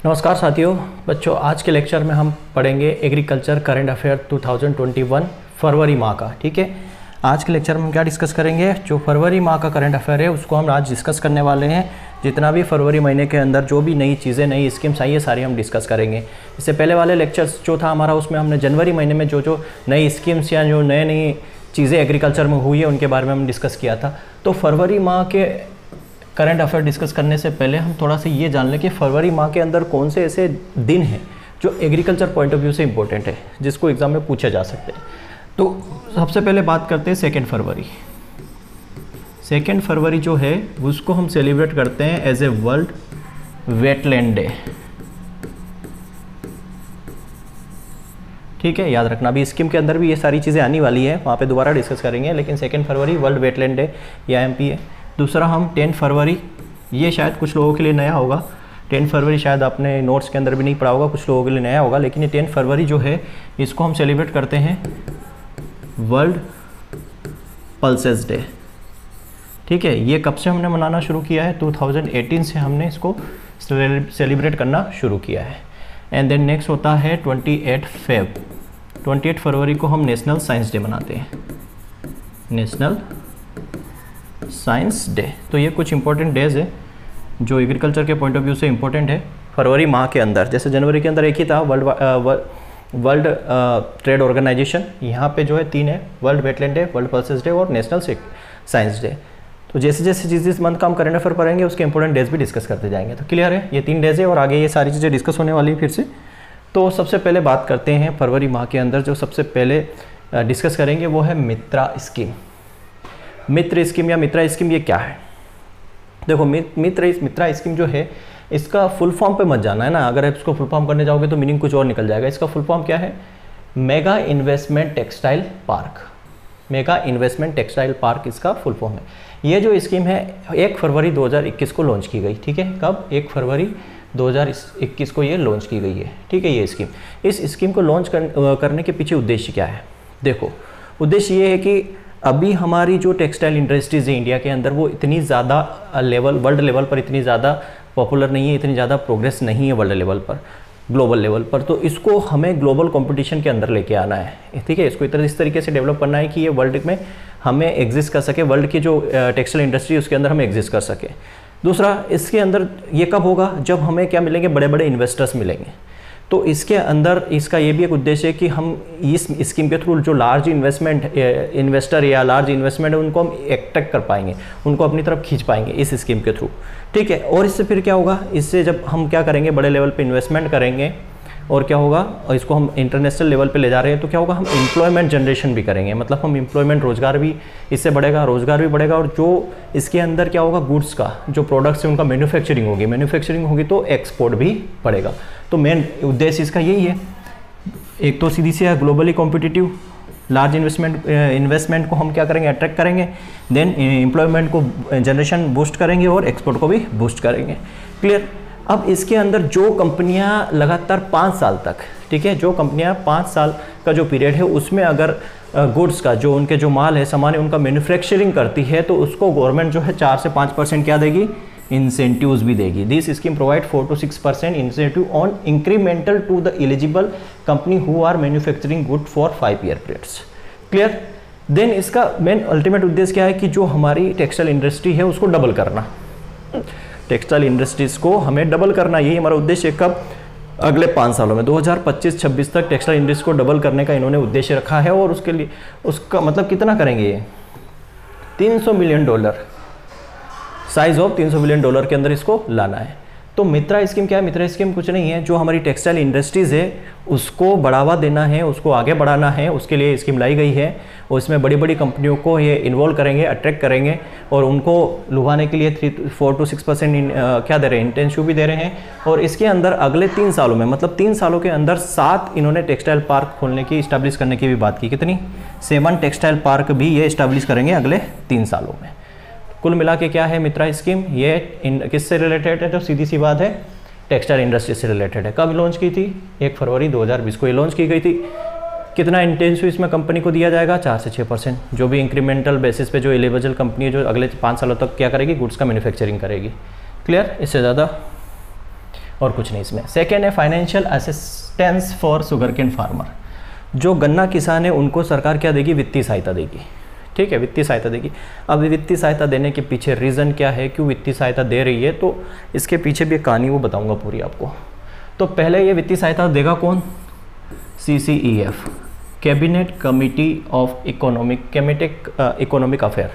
नमस्कार साथियों। बच्चों, आज के लेक्चर में हम पढ़ेंगे एग्रीकल्चर करंट अफेयर 2021 फरवरी माह का। ठीक है, आज के लेक्चर में हम क्या डिस्कस करेंगे, जो फरवरी माह का करंट अफेयर है उसको हम आज डिस्कस करने वाले हैं। जितना भी फरवरी महीने के अंदर जो भी नई चीज़ें, नई स्कीम्स आई है, सारी हम डिस्कस करेंगे। इससे पहले वाले लेक्चर्स जो था हमारा, उसमें हमने जनवरी महीने में जो नई स्कीम्स या जो नई चीज़ें एग्रीकल्चर में हुई है उनके बारे में हम डिस्कस किया था। तो फरवरी माह के करंट अफेयर डिस्कस करने से पहले हम थोड़ा सा ये जान लें कि फरवरी माह के अंदर कौन से ऐसे दिन हैं जो एग्रीकल्चर पॉइंट ऑफ व्यू से इंपॉर्टेंट है, जिसको एग्जाम में पूछे जा सकते हैं। तो सबसे पहले बात करते हैं 2 फरवरी। 2 फरवरी जो है उसको हम सेलिब्रेट करते हैं as a world wetland day. ठीक है, याद रखना। अभी स्कीम के अंदर भी ये सारी चीज़ें आने वाली है, वहाँ पे दोबारा डिस्कस करेंगे, लेकिन 2 फरवरी वर्ल्ड वेटलैंड डे या एमपी है। दूसरा हम 10 फरवरी, ये शायद कुछ लोगों के लिए नया होगा। 10 फरवरी शायद आपने नोट्स के अंदर भी नहीं पढ़ा होगा, कुछ लोगों के लिए नया होगा, लेकिन ये 10 फरवरी जो है इसको हम सेलिब्रेट करते हैं वर्ल्ड पल्सेस डे। ठीक है, ये कब से हमने मनाना शुरू किया है? 2018 से हमने इसको सेलिब्रेट करना शुरू किया है। एंड देन नेक्स्ट होता है 28 फरवरी को हम नेशनल साइंस डे मनाते हैं, नेशनल साइंस डे। तो ये कुछ इंपॉर्टेंट डेज है जो एग्रीकल्चर के पॉइंट ऑफ व्यू से इंपॉर्टेंट है फरवरी माह के अंदर। जैसे जनवरी के अंदर एक ही था, वर्ल्ड ट्रेड ऑर्गेनाइजेशन। यहाँ पे जो है 3 है, world wetland day, world pulses day और नेशनल साइंस डे। तो जैसे जैसे जिस मंथ का हम करंट अफेयर पढ़ेंगे उसके इंपॉर्टेंट डेज भी डिस्कस करते जाएंगे। तो क्लियर है, ये 3 डेज है और आगे ये सारी चीज़ें डिस्कस होने वाली है फिर से। तो सबसे पहले बात करते हैं फरवरी माह के अंदर जो सबसे पहले डिस्कस करेंगे वो है मित्रा स्कीम। मित्र स्कीम या मित्रा स्कीम ये क्या है? देखो, मित्रा स्कीम जो है इसका फुल फॉर्म पे मत जाना है ना। अगर आप इसको फुल फॉर्म करने जाओगे तो मीनिंग कुछ और निकल जाएगा। इसका फुल फॉर्म क्या है? Mega investment textile park. Mega investment textile park इसका फुल फॉर्म है। ये जो स्कीम है 1 फरवरी 2021 को लॉन्च की गई। ठीक है, कब? 1 फरवरी 2021 को ये लॉन्च की गई है। ठीक है, ये स्कीम, इस स्कीम को लॉन्च करने के पीछे उद्देश्य क्या है? देखो, उद्देश्य ये है कि अभी हमारी जो टेक्सटाइल इंडस्ट्रीज़ है इंडिया के अंदर वो इतनी ज़्यादा वर्ल्ड लेवल पर इतनी ज़्यादा पॉपुलर नहीं है, इतनी ज़्यादा प्रोग्रेस नहीं है वर्ल्ड लेवल पर, ग्लोबल लेवल पर। तो इसको हमें ग्लोबल कंपटीशन के अंदर लेके आना है। ठीक है, इसको इस तरीके से डेवलप करना है कि ये वर्ल्ड में हमें एग्जिस्ट कर सके, वर्ल्ड की जो टेक्सटाइल इंडस्ट्री उसके अंदर हम एग्जिस्ट कर सके। दूसरा, इसके अंदर ये कब होगा? जब हमें क्या मिलेंगे? बड़े बड़े इन्वेस्टर्स मिलेंगे। तो इसके अंदर इसका ये भी एक उद्देश्य है कि हम इस स्कीम के थ्रू जो लार्ज इन्वेस्टर या लार्ज इन्वेस्टमेंट है उनको हम अट्रैक्ट कर पाएंगे, उनको अपनी तरफ खींच पाएंगे इस स्कीम के थ्रू। ठीक है, और इससे फिर क्या होगा? इससे जब हम क्या करेंगे, बड़े लेवल पे इन्वेस्टमेंट करेंगे और क्या होगा, और इसको हम इंटरनेशनल लेवल पे ले जा रहे हैं, तो क्या होगा, हम एम्प्लॉयमेंट जनरेशन भी करेंगे। मतलब हम एम्प्लॉयमेंट, रोजगार भी इससे बढ़ेगा, रोजगार भी बढ़ेगा। और जो इसके अंदर क्या होगा, गुड्स का जो प्रोडक्ट्स है उनका मैन्युफैक्चरिंग होगी तो एक्सपोर्ट भी बढ़ेगा। तो मेन उद्देश्य इसका यही है। एक तो सीधी सी है ग्लोबली कॉम्पिटिटिव, लार्ज इन्वेस्टमेंट को हम क्या करेंगे, अट्रैक्ट करेंगे, देन एम्प्लॉयमेंट को जनरेशन बूस्ट करेंगे और एक्सपोर्ट को भी बूस्ट करेंगे। क्लियर? अब इसके अंदर जो कंपनियां लगातार 5 साल तक, ठीक है, जो कंपनियां 5 साल का जो पीरियड है उसमें अगर गुड्स का जो उनके जो माल है, सामान है, उनका मैन्युफैक्चरिंग करती है तो उसको गवर्नमेंट जो है 4 से 5% क्या देगी, इंसेंटिव्स भी देगी। This scheme provide 4 to 6% incentive on incremental to the eligible company who are manufacturing good for 5 year periods। Clear? Then इसका मेन अल्टीमेट उद्देश्य क्या है कि जो हमारी टेक्सटाइल इंडस्ट्री है उसको डबल करना, टेक्सटाइल इंडस्ट्रीज को हमें डबल करना, यही हमारा उद्देश्य है। कब? अगले 5 सालों में 2025-26 तक टेक्सटाइल इंडस्ट्री को डबल करने का इन्होंने उद्देश्य रखा है। और उसके लिए उसका मतलब कितना करेंगे ये? $300 मिलियन, साइज ऑफ $300 मिलियन के अंदर इसको लाना है। तो मित्रा स्कीम क्या है? मित्रा स्कीम कुछ नहीं है, जो हमारी टेक्सटाइल इंडस्ट्रीज़ है उसको बढ़ावा देना है, उसको आगे बढ़ाना है, उसके लिए स्कीम लाई गई है। और इसमें बड़ी बड़ी कंपनियों को ये इन्वॉल्व करेंगे, अट्रैक्ट करेंगे और उनको लुभाने के लिए 4 to 6% क्या दे रहे हैं, इंटेंसिव भी दे रहे हैं। और इसके अंदर अगले 3 सालों में, मतलब 3 सालों के अंदर 7 इन्होंने टेक्सटाइल पार्क खोलने की, इस्टेब्लिश करने की भी बात की। कितनी? 7 टेक्सटाइल पार्क भी ये इस्टेब्लिश करेंगे अगले 3 सालों में। कुल मिला के क्या है मित्रा स्कीम? ये किससे रिलेटेड है? तो सीधी सी बात है, टेक्सटाइल इंडस्ट्री से रिलेटेड है। कब लॉन्च की थी? 1 फरवरी 2020 को ये लॉन्च की गई थी। कितना इंटेंसिव इसमें कंपनी को दिया जाएगा? 4 से 6%, जो भी इंक्रीमेंटल बेसिस पे जो एलिजिबल कंपनी है जो अगले 5 सालों तक क्या करेगी, गुड्स का मैन्युफैक्चरिंग करेगी। क्लियर? इससे ज़्यादा और कुछ नहीं इसमें। सेकेंड है financial assistance for sugar cane farmer. जो गन्ना किसान है उनको सरकार क्या देगी, वित्तीय सहायता देगी, ठीक है, वित्तीय सहायता देगी। अब वित्तीय सहायता देने के पीछे रीज़न क्या है, क्यों वित्तीय सहायता दे रही है, तो इसके पीछे भी एक कहानी वो बताऊंगा पूरी आपको। तो पहले ये वित्तीय सहायता देगा कौन, CCEF, cabinet committee of economic affair,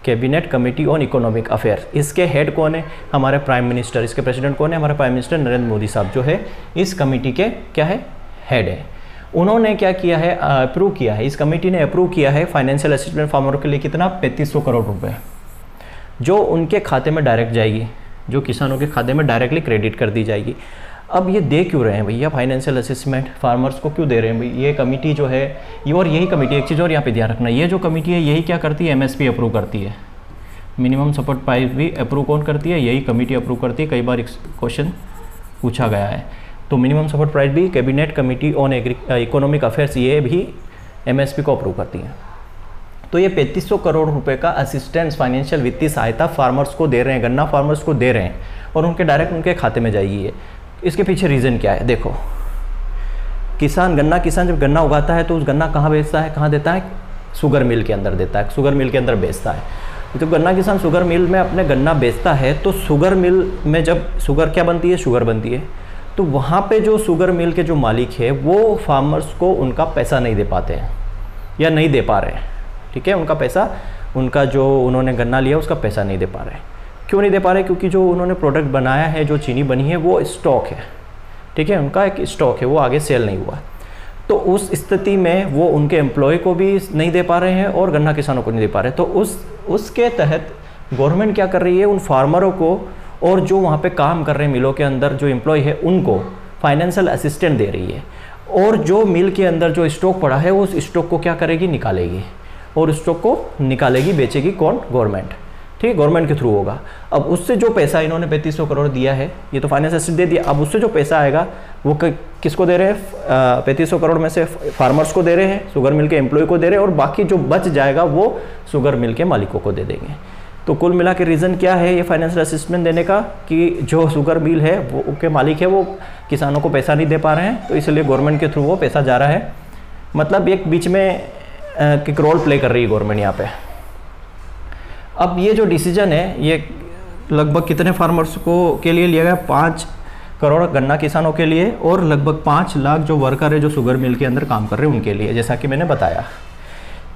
cabinet committee on economic affair. इसके हेड कौन है, हमारे प्राइम मिनिस्टर। इसके प्रेसिडेंट कौन है, हमारे प्राइम मिनिस्टर नरेंद्र मोदी साहब जो है इस कमेटी के क्या है, हेड है। उन्होंने क्या किया है, अप्रूव किया है, इस कमेटी ने अप्रूव किया है फाइनेंशियल असिस्टेंस फार्मर के लिए कितना, 3500 करोड़ रुपए, जो उनके खाते में डायरेक्ट जाएगी, जो किसानों के खाते में डायरेक्टली क्रेडिट कर दी जाएगी। अब ये दे क्यों रहे हैं भैया फाइनेंशियल असिस्टेंट फार्मर्स को, क्यों दे रहे हैं भाई, ये कमेटी जो है ये, और यही कमेटी, एक चीज़ और यहाँ पे ध्यान रखना, ये जो कमेटी है यही क्या करती है, MSP अप्रूव करती है, मिनिमम सपोर्ट प्राइस भी अप्रूव कौन करती है, यही कमेटी अप्रूव करती है। कई बार क्वेश्चन पूछा गया है। तो मिनिमम सपोर्ट प्राइस भी cabinet committee on economic affairs, ये भी MSP को अप्रूव करती है। तो ये 3500 करोड़ रुपए का असिस्टेंस फाइनेंशियल वित्तीय सहायता फार्मर्स को दे रहे हैं, गन्ना फार्मर्स को दे रहे हैं, और उनके डायरेक्ट उनके खाते में जाएगी ये। इसके पीछे रीज़न क्या है, देखो, किसान, गन्ना किसान जब गन्ना उगाता है तो उस गन्ना कहाँ बेचता है, कहाँ देता है, शुगर मिल के अंदर देता है, शुगर मिल के अंदर बेचता है। तो गन्ना किसान शुगर मिल में अपने गन्ना बेचता है, तो शुगर मिल में जब शुगर क्या बनती है, शुगर बनती है, तो वहाँ पे जो शुगर मिल के जो मालिक है वो फार्मर्स को उनका पैसा नहीं दे पाते हैं या नहीं दे पा रहे हैं, ठीक है, उनका पैसा, उनका जो उन्होंने गन्ना लिया उसका पैसा नहीं दे पा रहे। क्यों नहीं दे पा रहे, क्योंकि जो उन्होंने प्रोडक्ट बनाया है, जो चीनी बनी है, वो स्टॉक है, ठीक है, उनका एक स्टॉक है, वो आगे सेल नहीं हुआ। तो उस स्थिति में वो उनके एम्प्लॉय को भी नहीं दे पा रहे हैं और गन्ना किसानों को नहीं दे पा रहे। तो उसके तहत गवर्नमेंट क्या कर रही है, उन फार्मरों को और जो वहाँ पे काम कर रहे हैं मिलों के अंदर जो एम्प्लॉय है उनको फाइनेंशियल असिस्टेंट दे रही है, और जो मिल के अंदर जो स्टॉक पड़ा है उस स्टॉक को क्या करेगी, निकालेगी, और स्टॉक को निकालेगी, बेचेगी कौन, गवर्नमेंट, ठीक है, गवर्नमेंट के थ्रू होगा। अब उससे जो पैसा इन्होंने 3500 करोड़ दिया है, ये तो फाइनेंस असिस्टेंट दे दिया, अब उससे जो पैसा आएगा वो किसको दे रहे हैं, 3500 करोड़ में से फार्मर्स को दे रहे हैं, शुगर मिल के एम्प्लॉय को दे रहे हैं, और बाकी जो बच जाएगा वो शुगर मिल के मालिकों को दे देंगे। तो कुल मिला के रीज़न क्या है ये फाइनेंशियल असिस्टेंट देने का, कि जो शुगर मिल है वो के मालिक है वो किसानों को पैसा नहीं दे पा रहे हैं, तो इसलिए गवर्नमेंट के थ्रू वो पैसा जा रहा है। मतलब एक बीच में एक रोल प्ले कर रही है गवर्नमेंट यहाँ पे। अब ये जो डिसीजन है ये लगभग कितने फार्मर्स को के लिए लिया गया, 5 करोड़ गन्ना किसानों के लिए, और लगभग 5 लाख जो वर्कर है जो शुगर मिल के अंदर काम कर रहे हैं उनके लिए, जैसा कि मैंने बताया।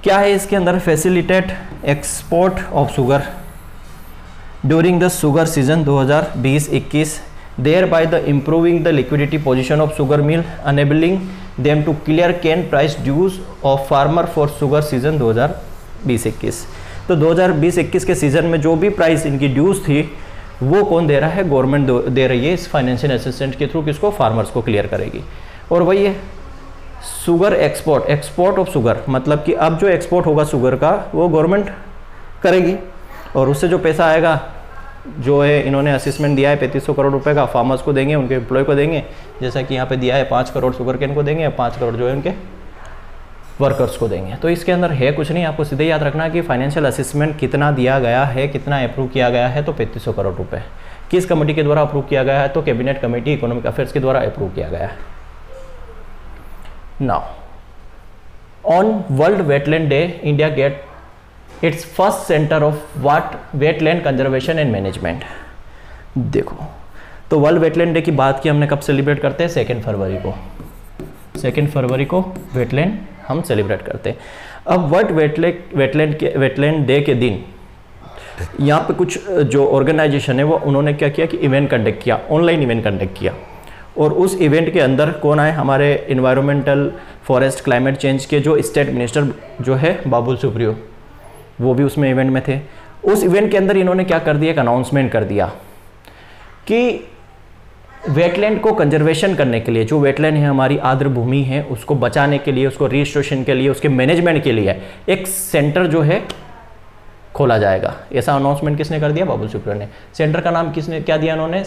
क्या है इसके अंदर, facilitate export of sugar during the sugar season 2020-21 thereby the improving the liquidity position of sugar mill enabling them to clear cane price dues of farmer for sugar season 2020-21। तो 2020-21 के सीज़न में जो भी price इनकी dues थी वो कौन दे रहा है, गवर्नमेंट दे रही है इस फाइनेंशियल असिस्टेंट के थ्रू, किसको, फार्मर्स को क्लियर करेगी। और वही है शुगर एक्सपोर्ट ऑफ शुगर, मतलब कि अब जो एक्सपोर्ट होगा शुगर का वो गवर्नमेंट करेगी, और उससे जो पैसा आएगा जो है इन्होंने असिस्मेंट दिया है 3500 करोड़ रुपए का, फार्मर्स को देंगे, उनके एम्प्लॉय को देंगे, जैसा कि यहाँ पे दिया है 5 करोड़ शुगर केन को देंगे, 5 करोड़ जो है उनके वर्कर्स को देंगे। तो इसके अंदर है कुछ नहीं, आपको सीधे याद रखना कि फाइनेंशियल असिस्मेंट कितना दिया गया है, कितना अप्रूव किया गया है, तो 3500 करोड़ रुपए किस कमेटी के द्वारा अप्रूव किया गया है, तो कैबिनेट कमेटी इकोनॉमिक अफेयर्स के द्वारा अप्रूव किया गया है। Now on world wetland day India get its first centre of what wetland conservation and management. देखो, तो वर्ल्ड वेटलैंड डे की बात की हमने, कब सेलिब्रेट करते हैं, 2 फरवरी को, 2 फरवरी को वेटलैंड हम सेलिब्रेट करते हैं। अब वर्ल्ड वेटलैंड डे के दिन यहाँ पे कुछ जो ऑर्गेनाइजेशन है वो उन्होंने क्या किया कि इवेंट कंडक्ट किया, ऑनलाइन इवेंट कंडक्ट किया, और उस इवेंट के अंदर कौन आए, हमारे इन्वायरमेंटल फॉरेस्ट क्लाइमेट चेंज के जो स्टेट मिनिस्टर जो है बाबुल सुप्रियो, वो भी उसमें इवेंट में थे। उस इवेंट के अंदर इन्होंने क्या कर दिया, एक अनाउंसमेंट कर दिया कि वेटलैंड को कंजर्वेशन करने के लिए, जो वेटलैंड है हमारी आर्द्र भूमि है, उसको बचाने के लिए, उसको रिस्टोरेशन के लिए, उसके मैनेजमेंट के लिए एक सेंटर जो है खोला जाएगा। ऐसा अनाउंसमेंट किसने कर दिया, बाबुल सुप्रियो ने। सेंटर का नाम किसने क्या दिया, उन्होंने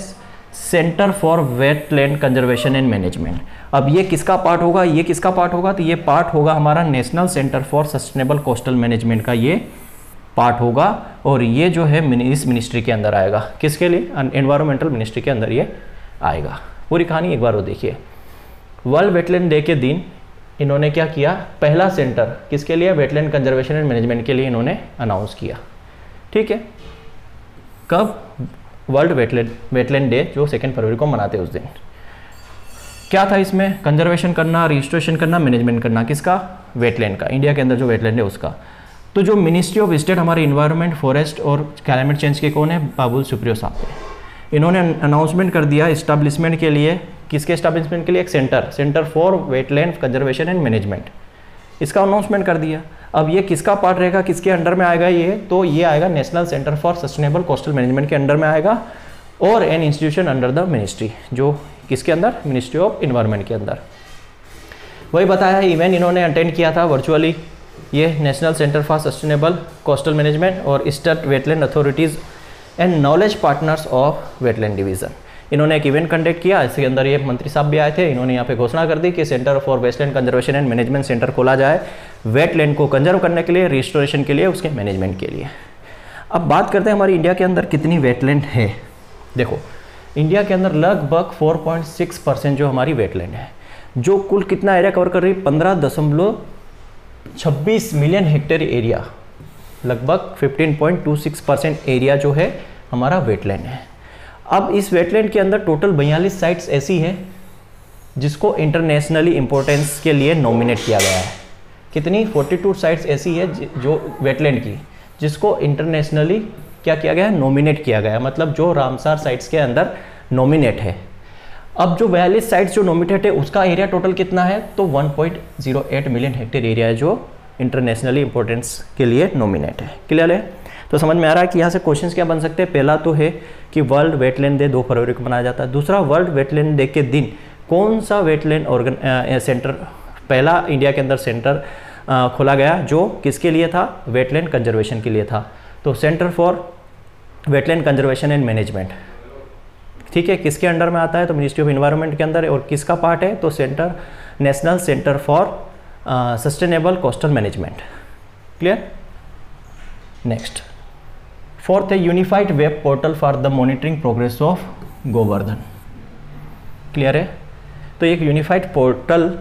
centre for wetland conservation and management. अब ये किसका पार्ट होगा, ये किसका पार्ट होगा, तो ये पार्ट होगा हमारा national centre for sustainable coastal management का ये पार्ट होगा, और ये जो है इस मिनिस्ट्री के अंदर आएगा, किसके लिए, एनवायरमेंटल मिनिस्ट्री के अंदर ये आएगा। पूरी कहानी एक बार वो देखिए। वर्ल्ड वेटलैंड डे के दिन इन्होंने क्या किया, पहला सेंटर किसके लिए, वेटलैंड कंजर्वेशन एंड मैनेजमेंट के लिए इन्होंने अनाउंस किया। ठीक है, कब, वर्ल्ड वेटलैंड डे जो 2 फरवरी को मनाते हैं उस दिन। क्या था इसमें, कंजर्वेशन करना, रजिस्ट्रेशन करना, मैनेजमेंट करना, किसका, वेटलैंड का, इंडिया के अंदर जो वेटलैंड है उसका। तो जो मिनिस्ट्री ऑफ स्टेट हमारे इन्वायरमेंट, फॉरेस्ट और क्लाइमेट चेंज के कौन है, बाबुल सुप्रियो साहब है। इन्होंने अनाउंसमेंट कर दिया इस्टेब्लिशमेंट के लिए, किसके इस्टेब्लिशमेंट के लिए, एक centre for wetland conservation and management, इसका अनाउंसमेंट कर दिया। अब ये किसका पार्ट रहेगा, किसके अंडर में आएगा ये, तो ये आएगा national centre for sustainable coastal management के अंडर में आएगा, और an institution under the ministry, जो किसके अंदर, मिनिस्ट्री ऑफ इन्वायरमेंट के अंदर। वही बताया है, इवेंट इन्होंने अटेंड किया था वर्चुअली, ये national centre for sustainable coastal management और state wetland authorities and knowledge partners of wetland division, इन्होंने एक इवेंट कंडक्ट किया। इसके अंदर ये मंत्री साहब भी आए थे, इन्होंने यहाँ पे घोषणा कर दी कि centre for wetland conservation and management centre खोला जाए, वेटलैंड को कंजर्व करने के लिए, रिस्टोरेशन के लिए, उसके मैनेजमेंट के लिए। अब बात करते हैं हमारी इंडिया के अंदर कितनी वेटलैंड है। देखो, इंडिया के अंदर लगभग 4.6% जो हमारी वेटलैंड है, जो कुल कितना एरिया कवर कर रही है, 15.26 मिलियन हेक्टेयर एरिया, लगभग 15.26% एरिया जो है हमारा वेटलैंड है। अब इस वेटलैंड के अंदर टोटल 42 साइट्स ऐसी है जिसको इंटरनेशनली इंपॉर्टेंस के लिए नॉमिनेट किया गया है। कितनी, 42 साइट्स ऐसी है जो वेटलैंड की, जिसको इंटरनेशनली क्या किया गया है, नॉमिनेट किया गया है, मतलब जो रामसार साइट्स के अंदर नॉमिनेट है। अब जो 42 साइट्स जो नॉमिनेट है उसका एरिया टोटल कितना है, तो 1.08 मिलियन हेक्टेयर एरिया है जो इंटरनेशनली इंपॉर्टेंस के लिए नॉमिनेट है। क्लियर है, तो समझ में आ रहा है कि यहाँ से क्वेश्चंस क्या बन सकते हैं। पहला तो है कि वर्ल्ड वेटलैंड डे 2 फरवरी को मनाया जाता है। दूसरा, वर्ल्ड वेटलैंड डे के दिन कौन सा वेटलैंड सेंटर, पहला इंडिया के अंदर सेंटर खोला गया जो किसके लिए था, वेटलैंड कंजर्वेशन के लिए था। तो centre for wetland conservation and management, ठीक है, किसके अंडर में आता है, तो मिनिस्ट्री ऑफ इन्वायरमेंट के अंदर है। और किसका पार्ट है, तो centre, national centre for sustainable coastal management. Clear. Next, fourth है unified web portal for the monitoring progress of Govardhan. Clear है, तो एक यूनिफाइड पोर्टल,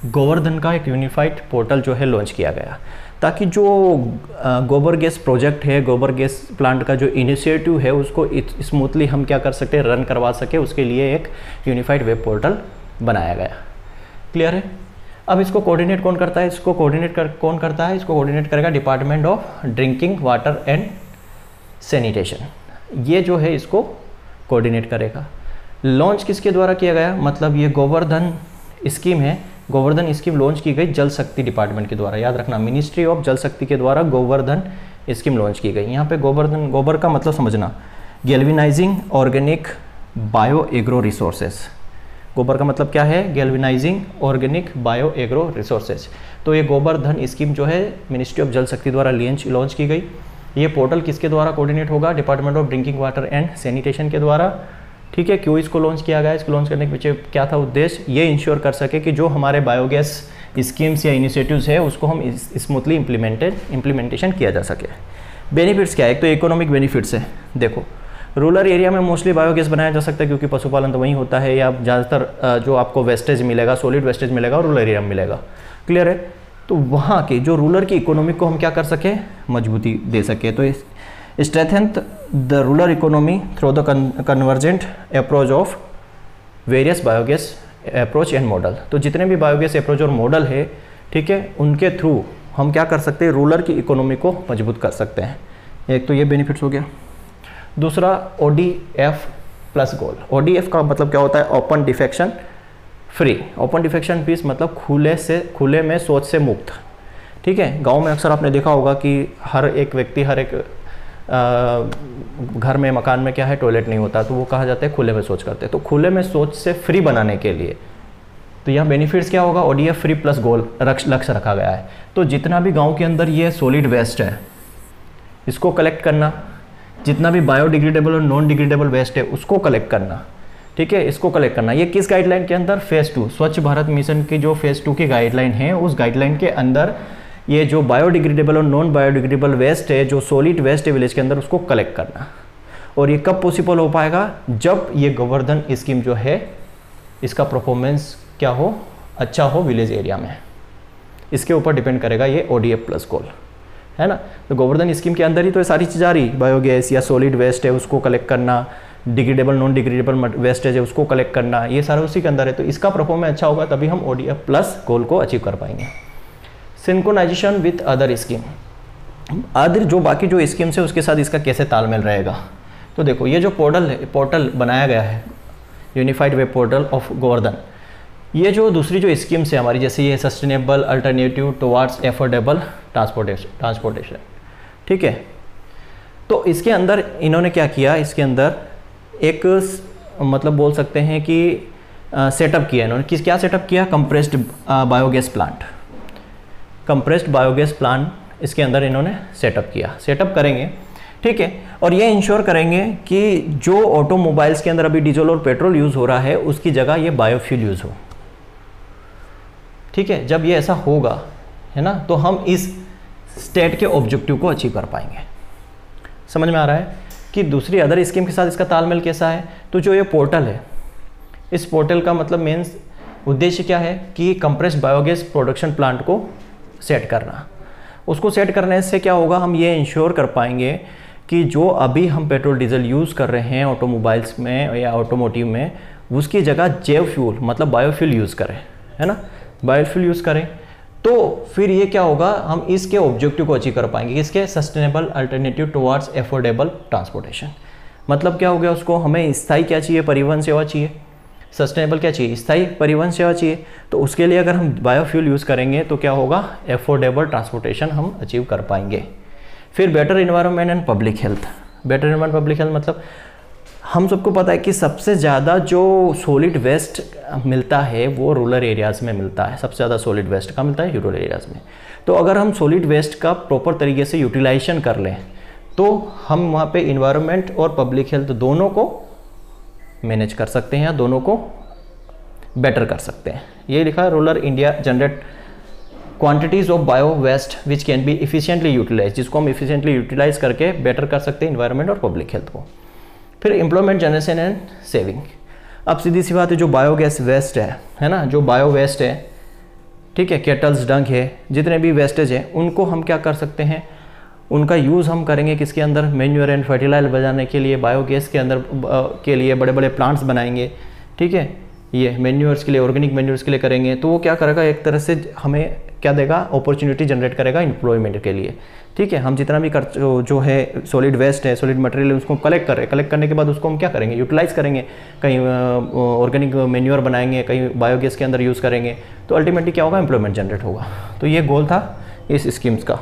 गोवर्धन का एक यूनिफाइड पोर्टल जो है लॉन्च किया गया, ताकि जो गोबर गैस प्रोजेक्ट है, गोबर गैस प्लांट का जो इनिशिएटिव है उसको स्मूथली हम क्या कर सकते हैं, रन करवा सके, उसके लिए एक यूनिफाइड वेब पोर्टल बनाया गया। क्लियर है। अब इसको कोऑर्डिनेट कौन करता है, इसको कौन करता है, इसको कोऑर्डिनेट करेगा department of drinking water and sanitation, ये जो है इसको कोऑर्डिनेट करेगा। लॉन्च किसके द्वारा किया गया, मतलब ये गोवर्धन स्कीम है, गोवर्धन स्कीम लॉन्च की गई जल शक्ति डिपार्टमेंट के द्वारा। याद रखना, मिनिस्ट्री ऑफ जल शक्ति के द्वारा गोवर्धन स्कीम लॉन्च की गई। यहाँ पे गोवर्धन, गोबर का मतलब समझना, galvanising organic bio agro resources. गोबर का मतलब क्या है, galvanising organic bio agro resources. तो ये गोवर्धन स्कीम जो है मिनिस्ट्री ऑफ जल शक्ति द्वारा लॉन्च की गई। ये पोर्टल किसके द्वारा कोऑर्डिनेट होगा, department of drinking water and sanitation के द्वारा। ठीक है, क्यों इसको लॉन्च किया गया, इसको लॉन्च करने के पीछे क्या था उद्देश्य, ये इंश्योर कर सके कि जो हमारे बायोगैस स्कीम्स या इनिशिएटिव्स है उसको हम स्मूथली इम्प्लीमेंटेशन किया जा सके। बेनिफिट्स क्या है, एक तो इकोनॉमिक बेनिफिट्स है। देखो, रूरल एरिया में मोस्टली बायोगैस बनाया जा सकता है क्योंकि पशुपालन तो वहीं होता है, या ज़्यादातर जो आपको वेस्टेज मिलेगा, सॉलिड वेस्टेज मिलेगा रूरल एरिया में मिलेगा। क्लियर है, तो वहाँ के जो रूरल की इकोनॉमी को हम क्या कर सकें, मजबूती दे सके। तो strengthen the rural economy through the convergent approach of various biogas approach and model. तो जितने भी बायोगैस अप्रोच और मॉडल है, ठीक है, उनके थ्रू हम क्या कर सकते हैं, रूरल की इकोनॉमी को मजबूत कर सकते हैं। एक तो ये बेनिफिट्स हो गया। दूसरा, ODF प्लस गोल। ODF का मतलब क्या होता है, open defection free. Open defection free मतलब खुले में शौच से मुक्त। ठीक है, गांव में अक्सर आपने देखा होगा कि हर एक व्यक्ति, हर एक घर में, मकान में क्या है, टॉयलेट नहीं होता, तो वो कहा जाता है खुले में शौच करते हैं। तो खुले में शौच से फ्री बनाने के लिए तो यहाँ बेनिफिट्स क्या होगा, ODF फ्री प्लस गोल लक्ष्य रखा गया है। तो जितना भी गांव के अंदर ये सॉलिड वेस्ट है इसको कलेक्ट करना, जितना भी बायोडिग्रेडेबल और नॉन डिग्रेडेबल वेस्ट है उसको कलेक्ट करना। ठीक है, इसको कलेक्ट करना। ये किस गाइडलाइन के अंदर, फेज़ 2 स्वच्छ भारत मिशन की जो फेज़ 2 की गाइडलाइन है, उस गाइडलाइन के अंदर ये जो बायोडिग्रेडेबल और नॉन बायोडिग्रेडेबल वेस्ट है, जो सॉलिड वेस्ट है विलेज के अंदर, उसको कलेक्ट करना। और ये कब पॉसिबल हो पाएगा, जब ये गोवर्धन स्कीम जो है इसका परफॉर्मेंस क्या हो, अच्छा हो विलेज एरिया में। इसके ऊपर डिपेंड करेगा ये ODF प्लस गोल, है ना। तो गोवर्धन स्कीम के अंदर ही तो ये सारी चीज़ आ रही, बायोगैस या सॉलिड वेस्ट है उसको कलेक्ट करना, डिग्रेडेबल नॉन डिग्रेडेबल वेस्टेज है उसको कलेक्ट करना, ये सारा उसी के अंदर है। तो इसका परफॉर्मेंस अच्छा होगा तभी हम ODF प्लस गोल को अचीव कर पाएंगे। Synchronisation with other scheme, other जो बाकी जो स्कीम्स है उसके साथ इसका कैसे तालमेल रहेगा। तो देखो ये जो पोर्टल बनाया गया है unified web portal of Govardhan, ये जो दूसरी जो स्कीम्स है हमारी, जैसे ये sustainable alternative towards affordable transportation, ठीक है। तो इसके अंदर इन्होंने क्या किया, इसके अंदर एक मतलब बोल सकते हैं कि सेटअप किया इन्होंने। क्या सेटअप किया, compressed biogas plant, compressed biogas plant इसके अंदर इन्होंने सेटअप किया, सेटअप करेंगे, ठीक है। और ये इंश्योर करेंगे कि जो ऑटोमोबाइल्स के अंदर अभी डीजल और पेट्रोल यूज़ हो रहा है उसकी जगह ये बायोफ्यूल यूज़ हो, ठीक है। जब ये ऐसा होगा, है ना, तो हम इस स्टेट के ऑब्जेक्टिव को अचीव कर पाएंगे। समझ में आ रहा है कि दूसरी अदर स्कीम के साथ इसका तालमेल कैसा है। तो जो ये पोर्टल है, इस पोर्टल का मतलब मेन उद्देश्य क्या है कि कंप्रेस्ड बायोगैस प्रोडक्शन प्लांट को सेट करना। उसको सेट करने से क्या होगा, हम ये इंश्योर कर पाएंगे कि जो अभी हम पेट्रोल डीजल यूज़ कर रहे हैं ऑटोमोबाइल्स में या ऑटोमोटिव में, उसकी जगह जैव फ्यूल मतलब बायोफ्यूल यूज़ करें, है ना, बायोफ्यूल यूज़ करें। तो फिर ये क्या होगा, हम इसके ऑब्जेक्टिव को अचीव कर पाएंगे, इसके sustainable alternative towards affordable transportation. मतलब क्या हो गया, उसको हमें स्थायी क्या चाहिए, परिवहन सेवा चाहिए, सस्टेनेबल क्या चाहिए, स्थायी परिवहन सेवा चाहिए। तो उसके लिए अगर हम बायोफ्यूल यूज़ करेंगे तो क्या होगा, एफोर्डेबल ट्रांसपोर्टेशन हम अचीव कर पाएंगे। फिर better environment and public health, better environment public health मतलब हम सबको पता है कि सबसे ज़्यादा जो सॉलिड वेस्ट मिलता है वो रूरल एरियाज़ में मिलता है, सबसे ज़्यादा सॉलिड वेस्ट का मिलता है रूरल एरियाज़ में। तो अगर हम सॉलिड वेस्ट का प्रॉपर तरीके से यूटिलाइजेशन कर लें तो हम वहाँ पे इन्वायरमेंट और पब्लिक हेल्थ दोनों को मैनेज कर सकते हैं या दोनों को बेटर कर सकते हैं। ये लिखा है, rural India generate quantities of bio waste which can be efficiently utilise, जिसको हम इफिशिएंटली यूटिलाइज करके बेटर कर सकते हैं इन्वायरमेंट और पब्लिक हेल्थ को। फिर एम्प्लॉयमेंट जनरेशन एंड सेविंग। अब सीधी सी बात है, जो बायोगैस वेस्ट है ना, जो बायो वेस्ट है, ठीक है, केटल्स डंग है, जितने भी वेस्टेज है उनको हम क्या कर सकते हैं, उनका यूज़ हम करेंगे किसके अंदर, मैन्योर एंड फर्टिलाइजर बनाने के लिए, बायोगैस के अंदर के लिए बड़े बड़े प्लांट्स बनाएंगे, ठीक है, ये मैन्योर्स के लिए, ऑर्गेनिक मैन्योर्स के लिए करेंगे। तो वो क्या करेगा, एक तरह से हमें क्या देगा, अपॉर्चुनिटी जनरेट करेगा एम्प्लॉयमेंट के लिए, ठीक है। हम जितना भी जो है सॉलिड वेस्ट है, सॉलिड मटेरियल है, उसको कलेक्ट कर रहे हैं, कलेक्ट करने के बाद उसको हम क्या करेंगे, यूटिलाइज करेंगे, कहीं ऑर्गेनिक मैन्योर बनाएंगे, कहीं बायोगैस के अंदर यूज़ करेंगे, तो अल्टीमेटली क्या होगा, एम्प्लॉयमेंट जनरेट होगा। तो ये गोल था इस स्कीम्स का,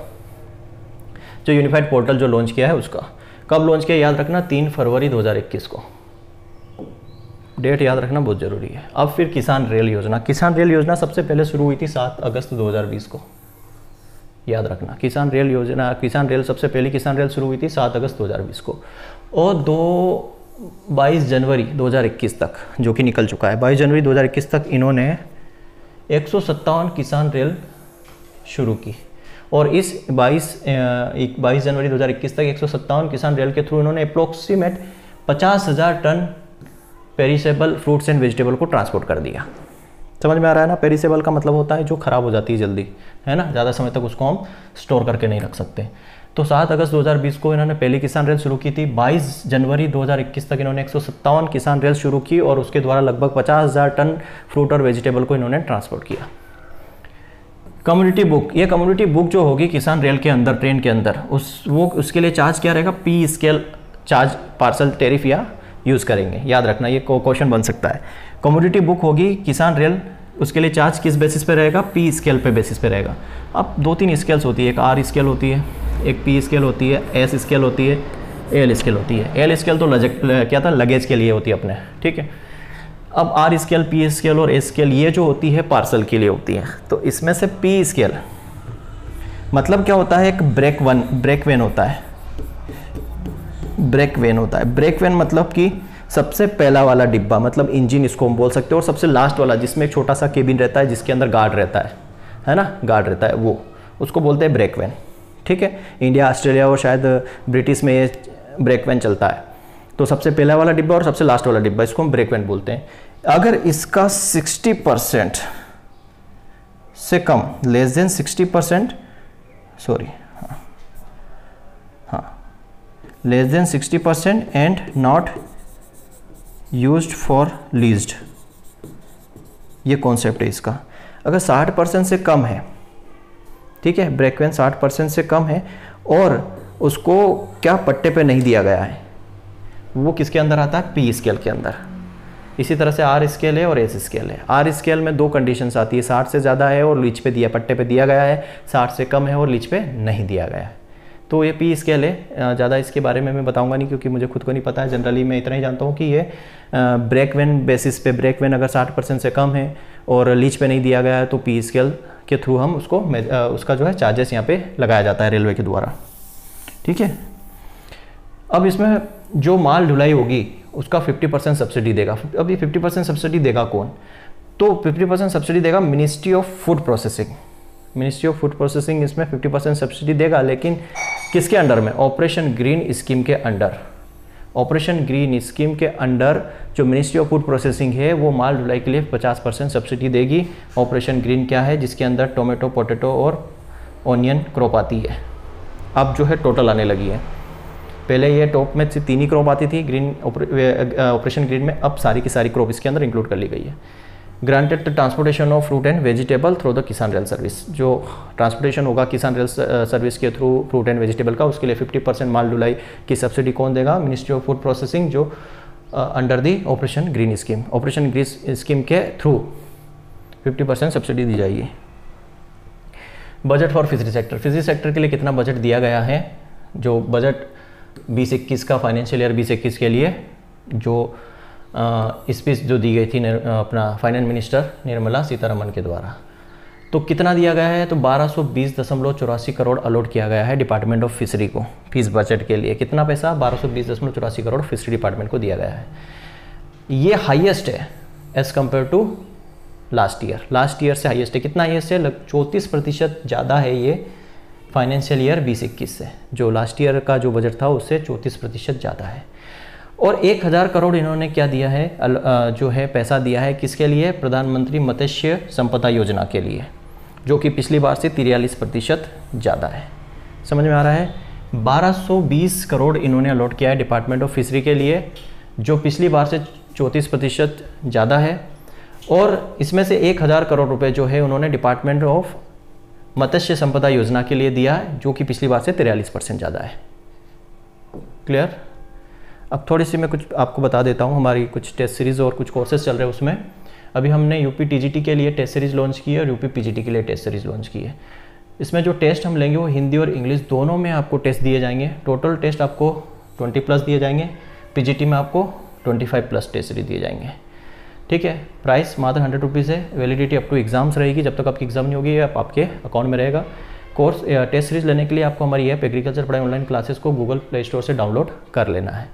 जो यूनिफाइड पोर्टल जो लॉन्च किया है उसका। कब लॉन्च किया याद रखना, 3 फरवरी 2021 को, डेट याद रखना बहुत ज़रूरी है। अब फिर किसान रेल योजना, किसान रेल योजना सबसे पहले शुरू हुई थी 7 अगस्त 2020 को, याद रखना। किसान रेल योजना, किसान रेल सबसे पहली किसान रेल शुरू हुई थी 7 अगस्त 2020 को, और 22 जनवरी 2021 तक जो कि निकल चुका है, 22 जनवरी 2021 तक इन्होंने 157 किसान रेल शुरू की। और इस 22 जनवरी 2021 तक 157 किसान रेल के थ्रू इन्होंने approximate 50,000 tonne perishable fruits and vegetable को ट्रांसपोर्ट कर दिया। समझ में आ रहा है ना, पेरिसेबल का मतलब होता है जो ख़राब हो जाती है जल्दी, है ना, ज़्यादा समय तक उसको हम स्टोर करके नहीं रख सकते। तो 7 अगस्त 2020 को इन्होंने पहली किसान रेल शुरू की थी। 22 जनवरी 2021 तक इन्होंने 157 किसान रेल शुरू की और उसके द्वारा लगभग 50,000 टन फ्रूट और वेजिटेबल को इन्होंने ट्रांसपोर्ट किया। कम्युनिटी बुक, ये कम्युनिटी बुक जो होगी किसान रेल के अंदर, ट्रेन के अंदर, उसके लिए चार्ज क्या रहेगा, P scale charge parcel tariff या यूज़ करेंगे। याद रखना, ये क्वेश्चन बन सकता है। कम्युनिटी बुक होगी किसान रेल, उसके लिए चार्ज किस बेसिस पे रहेगा, P स्केल पे बेसिस पे रहेगा। अब 2-3 स्केल्स होती है, एक R स्केल होती है, एक P स्केल होती है, S स्केल होती है, L स्केल होती है। L स्केल तो क्या था, लगेज के लिए होती है अपने, ठीक है। अब R स्केल, P स्केल और S स्केल ये जो होती है पार्सल के लिए होती है। तो इसमें से P स्केल मतलब क्या होता है, एक ब्रेक वेन होता है, ब्रेक वेन होता है। ब्रेक वेन मतलब कि सबसे पहला वाला डिब्बा, मतलब इंजन इसको हम बोल सकते हैं, और सबसे लास्ट वाला जिसमें एक छोटा सा केबिन रहता है जिसके अंदर गार्ड रहता है ना, गार्ड रहता है, वो उसको बोलते हैं ब्रेक वैन, ठीक है। इंडिया, ऑस्ट्रेलिया और शायद ब्रिटिश में ये ब्रेक वैन चलता है। तो सबसे पहला वाला डिब्बा और सबसे लास्ट वाला डिब्बा, इसको हम ब्रेक इवन बोलते हैं। अगर इसका 60% से कम, लेस देन 60%, सॉरी, हाँ, less than 60% and not used for leased, ये कॉन्सेप्ट है इसका। अगर 60% से कम है, ठीक है, ब्रेक इवन 60% से कम है और उसको क्या पट्टे पे नहीं दिया गया है, वो किसके अंदर आता है? पी स्केल के अंदर। इसी तरह से आर स्केल है और एस स्केल है। आर स्केल में दो कंडीशंस आती है, 60 से ज़्यादा है और लीच पे दिया, पट्टे पे दिया गया है, 60 से कम है और लीच पे नहीं दिया गया है। तो ये पी स्केल है। ज़्यादा इसके बारे में मैं बताऊंगा नहीं क्योंकि मुझे खुद को नहीं पता है। जनरली मैं इतना ही जानता हूँ कि ये ब्रेक इवन बेसिस पे, ब्रेक इवन अगर 60% से कम है और लीच पे नहीं दिया गया है तो पी स्केल के थ्रू हम उसको उसका जो है चार्जेस यहाँ पे लगाया जाता है रेलवे के द्वारा, ठीक है। अब इसमें जो माल ढुलाई होगी उसका 50% सब्सिडी देगा। अब ये 50% सब्सिडी देगा कौन? तो 50% सब्सिडी देगा ministry of food processing. Ministry of food processing इसमें 50% सब्सिडी देगा, लेकिन किसके अंडर में? ऑपरेशन ग्रीन स्कीम के अंडर। ऑपरेशन ग्रीन स्कीम के अंडर जो मिनिस्ट्री ऑफ फूड प्रोसेसिंग है वो माल ढुलाई के लिए 50% सब्सिडी देगी। ऑपरेशन ग्रीन क्या है? जिसके अंदर टोमेटो, पोटैटो और ऑनियन क्रॉप आती है। अब जो है टोटल आने लगी है। पहले ये टॉप में से 3 ही क्रॉप आती थी ग्रीन ऑपरेशन ग्रीन में, अब सारी की सारी क्रॉप इसके अंदर इंक्लूड कर ली गई है। Granted transportation of fruit and vegetable through the किसान रेल सर्विस। जो ट्रांसपोर्टेशन होगा किसान रेल सर्विस के थ्रू फ्रूट एंड वेजिटेबल का, उसके लिए 50% माल ढुलाई की सब्सिडी कौन देगा? मिनिस्ट्री ऑफ फूड प्रोसेसिंग, जो under the operation green scheme. Operation green scheme के थ्रू 50% सब्सिडी दी जाएगी। Budget for fishery sector. Fishery sector के लिए कितना बजट दिया गया है? जो बजट 2021 का फाइनेंशियल ईयर 2021 के लिए जो स्पीच जो दी गई थी अपना फाइनेंस मिनिस्टर निर्मला सीतारमण के द्वारा, तो कितना दिया गया है? तो 1220.84 करोड़ अलॉट किया गया है डिपार्टमेंट ऑफ फिशरी को फीस बजट के लिए। कितना पैसा? 1220.84 करोड़ फिशरी डिपार्टमेंट को दिया गया है। ये हाईएस्ट है as compare to last year. Last year से हाईएस्ट है। कितना हाईएस्ट है? 34% ज़्यादा है ये फाइनेंशियल ईयर 2021 से। जो लास्ट ईयर का जो बजट था उससे 34% ज़्यादा है। और 1000 करोड़ इन्होंने क्या दिया है? जो है पैसा दिया है किसके लिए? प्रधानमंत्री मत्स्य संपदा योजना के लिए, जो कि पिछली बार से 43% ज़्यादा है। समझ में आ रहा है? 1220 करोड़ इन्होंने अलॉट किया है डिपार्टमेंट ऑफ फिशरी के लिए, जो पिछली बार से 34% ज़्यादा है। और इसमें से 1000 करोड़ रुपए जो है उन्होंने डिपार्टमेंट ऑफ मत्स्य संपदा योजना के लिए दिया है, जो कि पिछली बार से 43% ज़्यादा है। क्लियर? अब थोड़ी सी मैं कुछ आपको बता देता हूँ। हमारी कुछ टेस्ट सीरीज़ और कुछ कोर्सेज चल रहे हैं उसमें। अभी हमने यूपी टीजीटी के लिए टेस्ट सीरीज़ लॉन्च की है और यूपी पीजीटी के लिए टेस्ट सीरीज़ लॉन्च की है। इसमें जो टेस्ट हम लेंगे वो हिंदी और इंग्लिश दोनों में आपको टेस्ट दिए जाएंगे। टोटल टेस्ट आपको 20+ दिए जाएंगे। पीजीटी में आपको 25+ टेस्ट सीरीज दिए जाएंगे, ठीक है। प्राइस मात्र 100 रुपीज़ है। वैलिडिटी अप टू एग्जाम्स रहेगी। जब तक आपकी एग्जाम नहीं होगी आप आपके अकाउंट में रहेगा। कोर्स टेस्ट सीरीज लेने के लिए आपको हमारी ऐप एग्रीकल्चर पढ़ाई ऑनलाइन क्लासेस को गूगल प्ले स्टोर से डाउनलोड कर लेना है।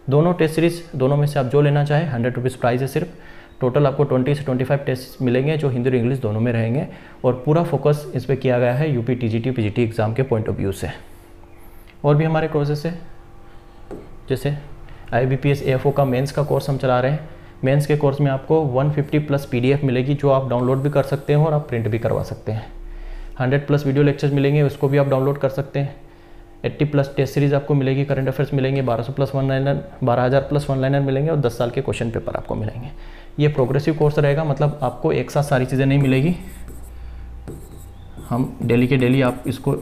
दोनों टेस्ट सीरीज, दोनों में से आप जो लेना चाहें, 100 रुपीज़ प्राइस है सिर्फ। टोटल आपको 20 से 25 टेस्ट मिलेंगे जो हिंदी और इंग्लिश दोनों में रहेंगे। और पूरा फोकस इस पर किया गया है यूपी टीजीटी पीजीटी एग्ज़ाम के पॉइंट ऑफ व्यू से। और भी हमारे कोर्सेस है, जैसे IBPS AFO का मेंस का कोर्स हम चला रहे हैं। मेंस के कोर्स में आपको 150+ PDF मिलेगी, जो आप डाउनलोड भी कर सकते हैं और आप प्रिंट भी करवा सकते हैं। 100+ वीडियो लेक्चर्स मिलेंगे, उसको भी आप डाउनलोड कर सकते हैं। 80+ टेस्ट सीरीज आपको मिलेगी। करंट अफेयर्स मिलेंगे। 1200+ वन लाइनर मिलेंगे और 10 साल के क्वेश्चन पेपर आपको मिलेंगे। ये प्रोग्रेसिव कोर्स रहेगा, मतलब आपको एक साथ सारी चीज़ें नहीं मिलेगी। हम डेली के डेली आप इसको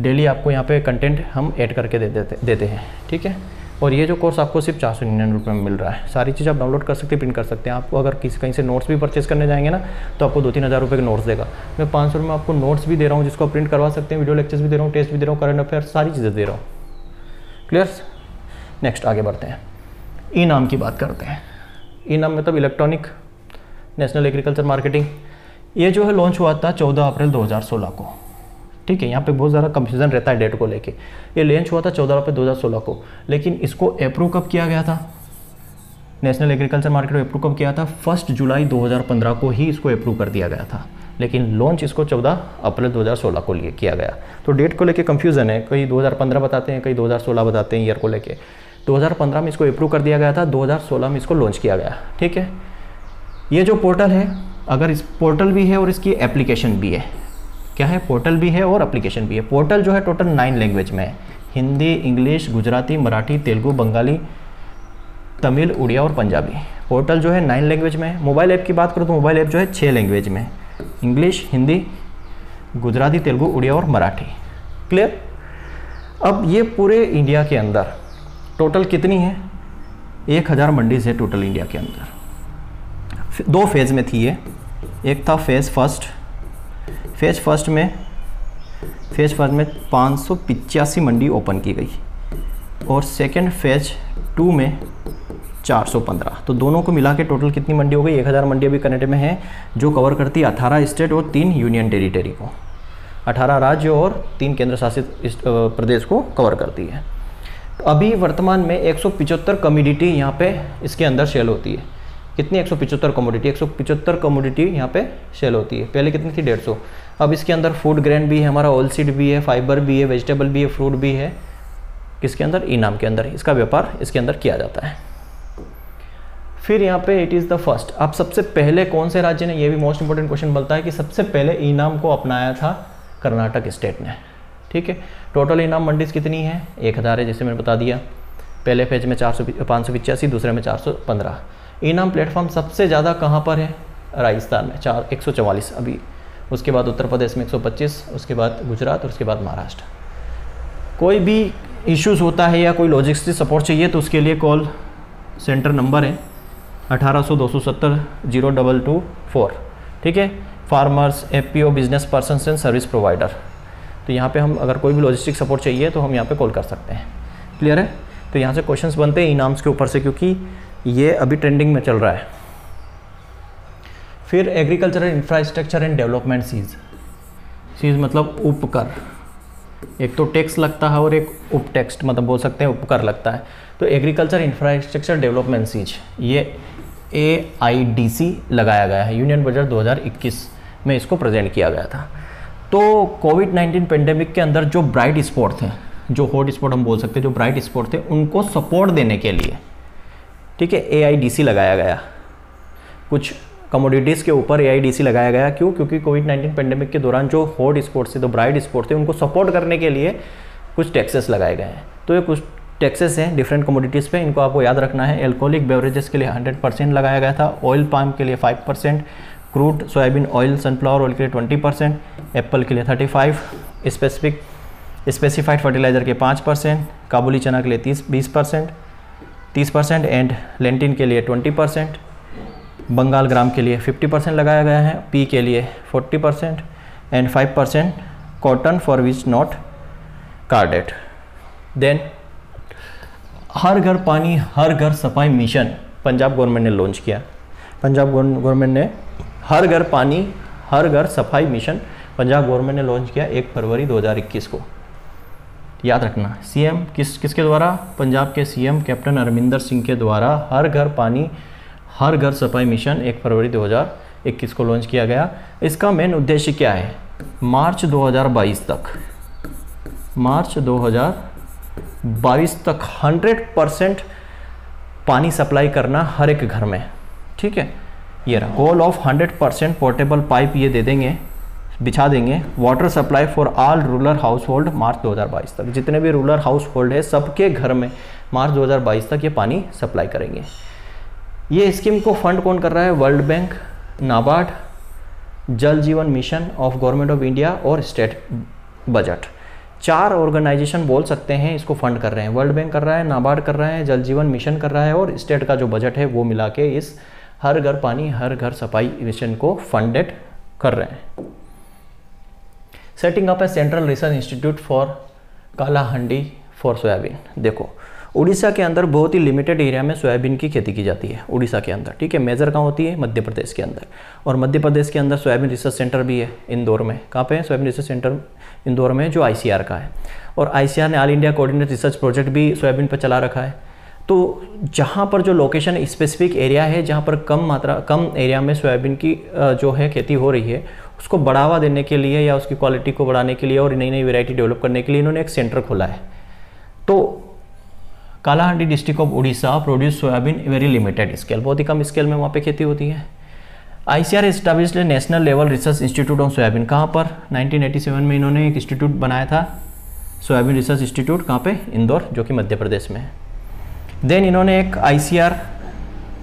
डेली आपको यहाँ पे कंटेंट हम ऐड करके देते हैं, ठीक है। और ये जो कोर्स आपको सिर्फ 499 रुपये में मिल रहा है। सारी चीज़ आप डाउनलोड कर सकते हैं, प्रिंट कर सकते हैं। आपको अगर कहीं से नोट्स भी परचेस करने जाएंगे ना तो आपको 2-3 हज़ार रुपये के नोट्स देगा। मैं 500 रुपये में आपको नोट्स भी दे रहा हूँ जिसको आप प्रिंट करवा सकते हैं। वीडियो लेक्चर्स भी दे रहा हूँ, टेस्ट भी दे रहा हूँ, करंट अफेयर सारी चीज़ें दे रहा हूँ। क्लियर? नेक्स्ट आगे बढ़ते हैं। ई नाम की बात करते हैं। ई नाम मतलब इलेक्ट्रॉनिक नेशनल एग्रीकल्चर मार्केटिंग। ये जो है लॉन्च हुआ था 14 अप्रैल 2016 को, ठीक है। यहाँ पे बहुत ज़्यादा कंफ्यूजन रहता है डेट को लेके। ये लॉन्च हुआ था 14 अप्रैल 2016 को, लेकिन इसको अप्रूव कब किया गया था? नेशनल एग्रीकल्चर मार्केट को अप्रूव कब किया था? 1 जुलाई 2015 को ही इसको अप्रूव कर दिया गया था, लेकिन लॉन्च इसको 14 अप्रैल 2016 को लिए किया गया। तो डेट को लेके कंफ्यूजन है, कई 2015 बताते हैं, कई 2016 बताते हैं ईयर को लेके। 2015 में इसको अप्रूव कर दिया गया था, 2016 में इसको लॉन्च किया गया। ठीक है, ये जो पोर्टल है, अगर इस पोर्टल भी है और इसकी एप्लीकेशन भी है, क्या है, पोर्टल भी है और एप्लीकेशन भी है। पोर्टल जो है टोटल 9 लैंग्वेज में है, हिंदी, इंग्लिश, गुजराती, मराठी, तेलुगु, बंगाली, तमिल, उड़िया और पंजाबी। पोर्टल जो है 9 लैंग्वेज में है। मोबाइल ऐप की बात करूँ तो मोबाइल ऐप जो है 6 लैंग्वेज में है, इंग्लिश, हिंदी, गुजराती, तेलुगु, उड़िया और मराठी। क्लियर। अब ये पूरे इंडिया के अंदर टोटल कितनी है, 1000 मंडीज है टोटल इंडिया के अंदर। 2 फेज़ में थी ये, एक था फेज़ फर्स्ट में 585 मंडी ओपन की गई और सेकेंड फेज़ 2 में 415। तो दोनों को मिला के टोटल कितनी मंडी हो गई, 1000 मंडी अभी कनेक्ट में है, जो कवर करती है 18 स्टेट और 3 यूनियन टेरिटरी को, 18 राज्य और 3 केंद्र शासित प्रदेश को कवर करती है। तो अभी वर्तमान में 175 कमोडिटी यहाँ पे इसके अंदर सेल होती है। कितनी, 175 कमोडिटी यहाँ पे सेल होती है। पहले कितनी थी, 150। अब इसके अंदर फूड ग्रेन भी है हमारा, ऑयल सीड भी है, फाइबर भी है, वेजिटेबल भी है, फ्रूट भी है। किसके अंदर, इनाम के अंदर इसका व्यापार इसके अंदर किया जाता है। फिर यहाँ पे इट इज़ द फर्स्ट। अब सबसे पहले कौन से राज्य ने, ये भी मोस्ट इंपॉर्टेंट क्वेश्चन बनता है कि सबसे पहले इनाम को अपनाया था कर्नाटक स्टेट ने। ठीक है, टोटल इनाम मंडीज कितनी है, 1000 है, जैसे मैंने बता दिया। पहले फेज में 585, दूसरे में 415। इनाम प्लेटफॉर्म सबसे ज़्यादा कहाँ पर है, राजस्थान में 144 अभी, उसके बाद उत्तर प्रदेश में 125, उसके बाद गुजरात और उसके बाद महाराष्ट्र। कोई भी इश्यूज़ होता है या कोई लॉजिस्टिक सपोर्ट चाहिए तो उसके लिए कॉल सेंटर नंबर है 1800-270-0224। ठीक है, farmers, FPO, business person and service provider. तो यहाँ पे हम अगर कोई भी लॉजिस्टिक सपोर्ट चाहिए तो हम यहाँ पे कॉल कर सकते हैं। क्लियर है। तो यहाँ से क्वेश्चंस बनते हैं इनाम्स के ऊपर से, क्योंकि ये अभी ट्रेंडिंग में चल रहा है। फिर agricultural infrastructure and development cess मतलब उपकर। एक तो टैक्स लगता है और एक उप टैक्स मतलब बोल सकते हैं उपकर लगता है। तो एग्रीकल्चर इंफ्रास्ट्रक्चर डेवलपमेंट सीज ये AIDC लगाया गया है, यूनियन बजट 2021 में इसको प्रेजेंट किया गया था। तो कोविड-19 पेंडेमिक के अंदर जो ब्राइट स्पॉट थे, जो हॉट स्पॉट हम बोल सकते हैं, जो ब्राइट स्पॉट थे, उनको सपोर्ट देने के लिए, ठीक है, AIDC लगाया गया। कुछ कमोडिटीज़ के ऊपर AIDC लगाया गया। क्यों? क्योंकि कोविड-19 पेंडेमिक के दौरान जो हॉट स्पॉट थे, जो ब्राइट स्पॉट थे, उनको सपोर्ट करने के लिए कुछ टैक्सेस लगाए गए हैं। तो ये कुछ टैक्सेस हैं डिफरेंट कमोडिटीज़ पे, इनको आपको याद रखना है। एल्कोहलिक बेवरेजेस के लिए 100% लगाया गया था, ऑयल पाम के लिए 5%, crude soybean oil, sunflower oil के लिए 20%, एप्पल के लिए 35%, स्पेसिफाइड फर्टिलाइज़र के 5%, काबुली चना के लिए 30% एंड लेंटिन के लिए 20%, बंगाल ग्राम के लिए 50% लगाया गया है, पी के लिए 40% and 5% cotton for which not carded. Then हर घर पानी हर घर सफाई मिशन पंजाब गवर्नमेंट ने लॉन्च किया। पंजाब गवर्नमेंट ने हर घर पानी हर घर सफाई मिशन पंजाब गवर्नमेंट ने लॉन्च किया 1 फरवरी 2021 को। याद रखना, सीएम किसके द्वारा? पंजाब के सीएम कैप्टन अमरिंदर सिंह के द्वारा हर घर पानी हर घर सफाई मिशन 1 फरवरी 2021 को लॉन्च किया गया। इसका मेन उद्देश्य क्या है? मार्च 2022 तक 100% पानी सप्लाई करना हर एक घर में। ठीक है, ये रहा गोल ऑफ 100% पोर्टेबल पाइप ये दे देंगे, बिछा देंगे। Water supply for all rural household March 2022 तक, जितने भी रूरल हाउस होल्ड है सबके घर में मार्च 2022 तक ये पानी सप्लाई करेंगे। ये स्कीम को फंड कौन कर रहा है? वर्ल्ड बैंक, नाबार्ड, जल जीवन mission of government of India और स्टेट बजट। 4 ऑर्गेनाइजेशन बोल सकते हैं इसको फंड कर रहे हैं। वर्ल्ड बैंक कर रहा है, नाबार्ड कर रहा है, जल जीवन मिशन कर रहा है और स्टेट का जो बजट है वो मिला के इस हर घर पानी हर घर सफाई मिशन को फंडेड कर रहे हैं। Setting up A central research institute for Kalahandi for soybean. देखो, उड़ीसा के अंदर बहुत ही लिमिटेड एरिया में सोयाबीन की खेती की जाती है उड़ीसा के अंदर। ठीक है, मेजर कहाँ होती है? मध्य प्रदेश के अंदर। और मध्य प्रदेश के अंदर सोयाबीन रिसर्च सेंटर भी है इंदौर में। कहाँ पे है? सोयाबीन रिसर्च सेंटर इंदौर में, जो ICR का है। और ICR ने all India coordinate research project भी सोयाबीन पर चला रखा है। तो जहाँ पर जो लोकेशन स्पेसिफिक एरिया है, जहाँ पर कम एरिया में सोयाबीन की जो है खेती हो रही है, उसको बढ़ावा देने के लिए या उसकी क्वालिटी को बढ़ाने के लिए और नई नई वैरायटी डेवलप करने के लिए इन्होंने एक सेंटर खोला है। तो Kalahandi district of Orissa produce soybean very limited scale, बहुत ही कम स्केल में वहाँ पे खेती होती है। ICAR established national level research institute on soybean, कहाँ पर 1987 में इन्होंने एक इंस्टीट्यूट बनाया था सोयाबीन रिसर्च इंस्टीट्यूट, कहाँ पे, इंदौर, जो कि मध्य प्रदेश में है। देन इन्होंने एक ICAR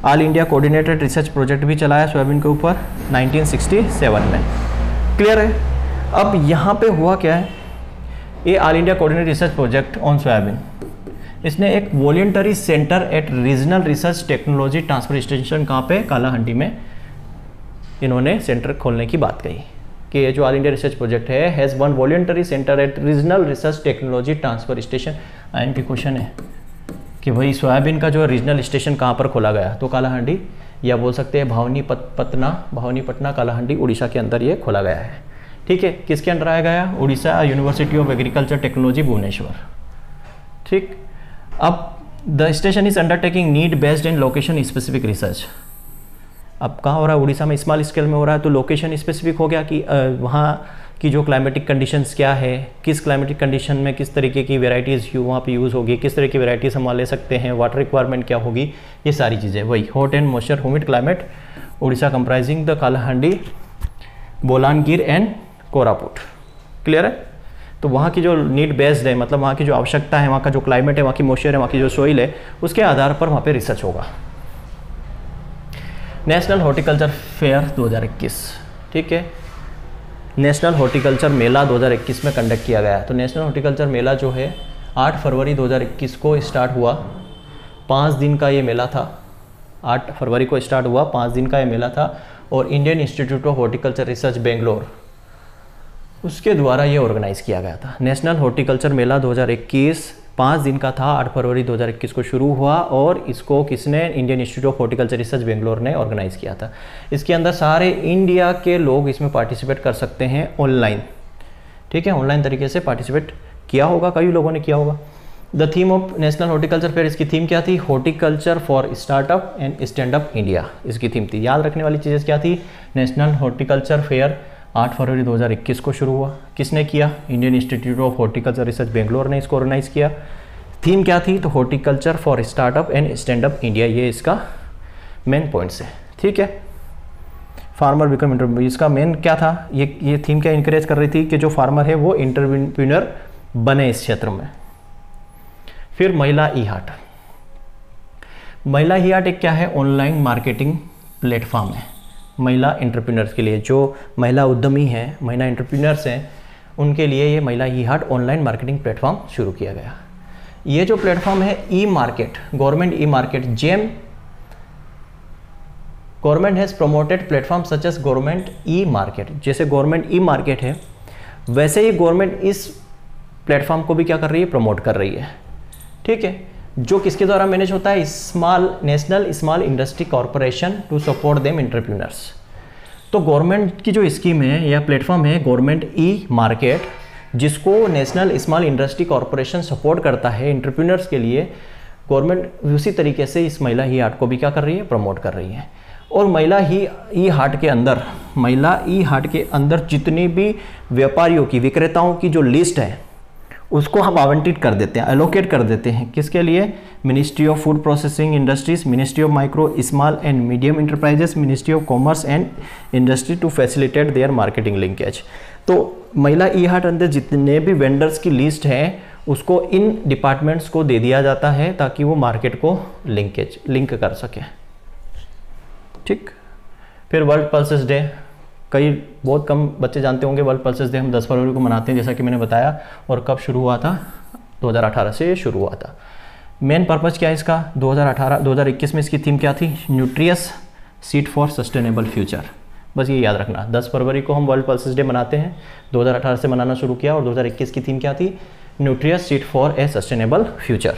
all India coordinated research project भी चलाया सोयाबीन के ऊपर 1967 में। क्लियर है। अब यहाँ पे हुआ क्या है, ये all India coordinated research project on soybean, इसने एक voluntary centre at regional research technology transfer station, कहाँ पे, कालाहांडी में इन्होंने सेंटर खोलने की बात कही कि ये जो ऑल इंडिया रिसर्च प्रोजेक्ट है has one voluntary centre at regional research technology transfer station. IMP question है कि भाई सोयाबीन का जो रीजनल स्टेशन कहाँ पर खोला गया, तो कालाहांडी, या बोल सकते हैं भवानीपटना कालाहांडी उड़ीसा के अंदर ये खोला गया है। ठीक है, किसके अंडर आया गया, Orissa university of agriculture technology Bhubaneswar. ठीक, अब the station is undertaking need based in location specific research. अब कहाँ हो रहा है, उड़ीसा में स्मॉल स्केल में हो रहा है, तो लोकेशन स्पेसिफिक हो गया कि वहाँ की जो क्लाइमेटिक कंडीशंस क्या है, किस क्लाइमेटिक कंडीशन में किस तरीके की वेराइटीज़ वहाँ पे यूज़ होगी, किस तरह की वेराइटीज़ हम ले सकते हैं, वाटर रिक्वायरमेंट क्या होगी, ये सारी चीज़ें। वही hot and moisture humid climate Orissa comprising the Kalahandi, Bolangir and Koraput. Clear है। तो वहाँ की जो नीड बेस्ड है, मतलब वहाँ की जो आवश्यकता है, वहाँ का जो क्लाइमेट है, वहाँ की मॉइस्चर है, वहाँ की जो सोइल है, उसके आधार पर वहाँ पे रिसर्च होगा। नेशनल हॉर्टिकल्चर फेयर 2021, ठीक है, नेशनल हॉर्टिकल्चर मेला 2021 में कंडक्ट किया गया है। तो नेशनल हॉर्टिकल्चर मेला जो है 8 फरवरी 2021 को स्टार्ट हुआ, 5 दिन का ये मेला था। 8 फरवरी को स्टार्ट हुआ, 5 दिन का ये मेला था, और Indian institute of horticulture research Bangalore, उसके द्वारा ये ऑर्गेनाइज किया गया था। नेशनल हॉर्टिकल्चर मेला 2021 5 दिन का था, 8 फरवरी 2021 को शुरू हुआ, और इसको किसने, Indian institute of horticulture research Bangalore ने ऑर्गेनाइज किया था। इसके अंदर सारे इंडिया के लोग इसमें पार्टिसिपेट कर सकते हैं ऑनलाइन। ठीक है, ऑनलाइन तरीके से पार्टिसिपेट किया होगा, कई लोगों ने किया होगा। The theme of national horticulture fair, इसकी थीम क्या थी, horticulture for startup and stand up India, इसकी थीम थी। याद रखने वाली चीज़ें क्या थी, नेशनल हॉर्टिकल्चर फेयर 8 फरवरी 2021 को शुरू हुआ, किसने किया, Indian institute of horticulture research Bangalore ने इसको ऑर्गेनाइज किया। थीम क्या थी, तो horticulture for startup and stand up India, ये इसका मेन पॉइंट्स है। ठीक है, फार्मर बिकम एंटरप्रेन्योर, इसका मेन क्या था, ये थीम क्या इंकरेज कर रही थी कि जो फार्मर है वो एंटरप्रेन्योर बने इस क्षेत्र में। फिर महिला ई हाट, महिला ई हाट एक क्या है, ऑनलाइन मार्केटिंग प्लेटफॉर्म है महिला एंटरप्रेन्योर्स के लिए। जो महिला उद्यमी हैं, महिला एंटरप्रेन्योर्स हैं, उनके लिए ये Mahila E Haat online marketing platform शुरू किया गया। ये जो प्लेटफॉर्म है E market, government E market, GeM, government has promoted platform such as government E market. जैसे गवर्नमेंट ई मार्केट है, वैसे ही गवर्नमेंट इस प्लेटफॉर्म को भी क्या कर रही है, प्रमोट कर रही है। ठीक है, जो किसके द्वारा मैनेज होता है, national small industry corporation to support them entrepreneurs. तो गवर्नमेंट की जो स्कीम है या प्लेटफॉर्म है गवर्नमेंट ई मार्केट, जिसको national small industry corporation support करता है एंटरप्रेन्योर्स के लिए, गवर्नमेंट उसी तरीके से इस महिला ई हाट को भी क्या कर रही है, प्रमोट कर रही है। और महिला ई हाट के अंदर जितनी भी व्यापारियों की, विक्रेताओं की जो लिस्ट है उसको हम आवंटित कर देते हैं, एलोकेट कर देते हैं, किसके लिए, ministry of food processing industries, ministry of micro small and medium enterprises, ministry of commerce and industry to facilitate their marketing linkage. तो महिला ई हाट अंदर जितने भी वेंडर्स की लिस्ट है उसको इन डिपार्टमेंट्स को दे दिया जाता है ताकि वो मार्केट को लिंक कर सके। ठीक, फिर वर्ल्ड पल्सेस डे, बहुत कम बच्चे जानते होंगे वर्ल्ड पल्सेस डे हम 10 फरवरी को मनाते हैं, जैसा कि मैंने बताया। और कब शुरू हुआ था, 2018 से शुरू हुआ था। मेन पर्पज़ क्या है इसका, 2021 में इसकी थीम क्या थी, nutritious seed for sustainable future. बस ये याद रखना, 10 फरवरी को हम वर्ल्ड पल्सेस डे मनाते हैं, 2018 से मनाना शुरू किया, और 2021 की थीम क्या थी, nutritious seed for a sustainable future.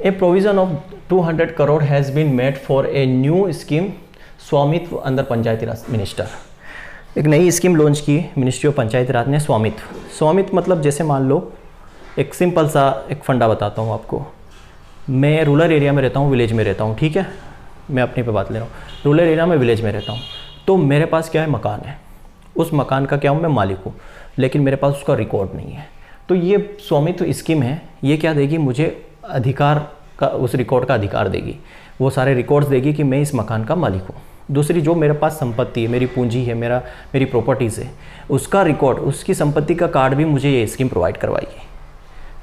A provision of 200 crore has been made for a new scheme Swamitva अंदर पंचायती राज मिनिस्टर। एक नई स्कीम लॉन्च की मिनिस्ट्री ऑफ पंचायती राज ने, स्वामित्व मतलब जैसे मान लो, एक सिंपल सा एक फंडा बताता हूँ आपको। मैं रूरल एरिया में रहता हूँ, विलेज में रहता हूँ, ठीक है, मैं अपने पे बात ले रहा हूँ। रूरल एरिया में, विलेज में रहता हूँ, तो मेरे पास क्या है, मकान है। उस मकान का क्या हूँ, मैं मालिक हूँ, लेकिन मेरे पास उसका रिकॉर्ड नहीं है। तो ये स्वामित्व स्कीम है, ये क्या देगी मुझे अधिकार का, उस रिकॉर्ड का अधिकार देगी, वो सारे रिकॉर्ड्स देगी कि मैं इस मकान का मालिक हूँ। दूसरी जो मेरे पास संपत्ति है, मेरी पूंजी है, मेरी प्रॉपर्टीज़ है, उसका रिकॉर्ड, उसकी संपत्ति का कार्ड भी मुझे ये स्कीम प्रोवाइड करवाएगी।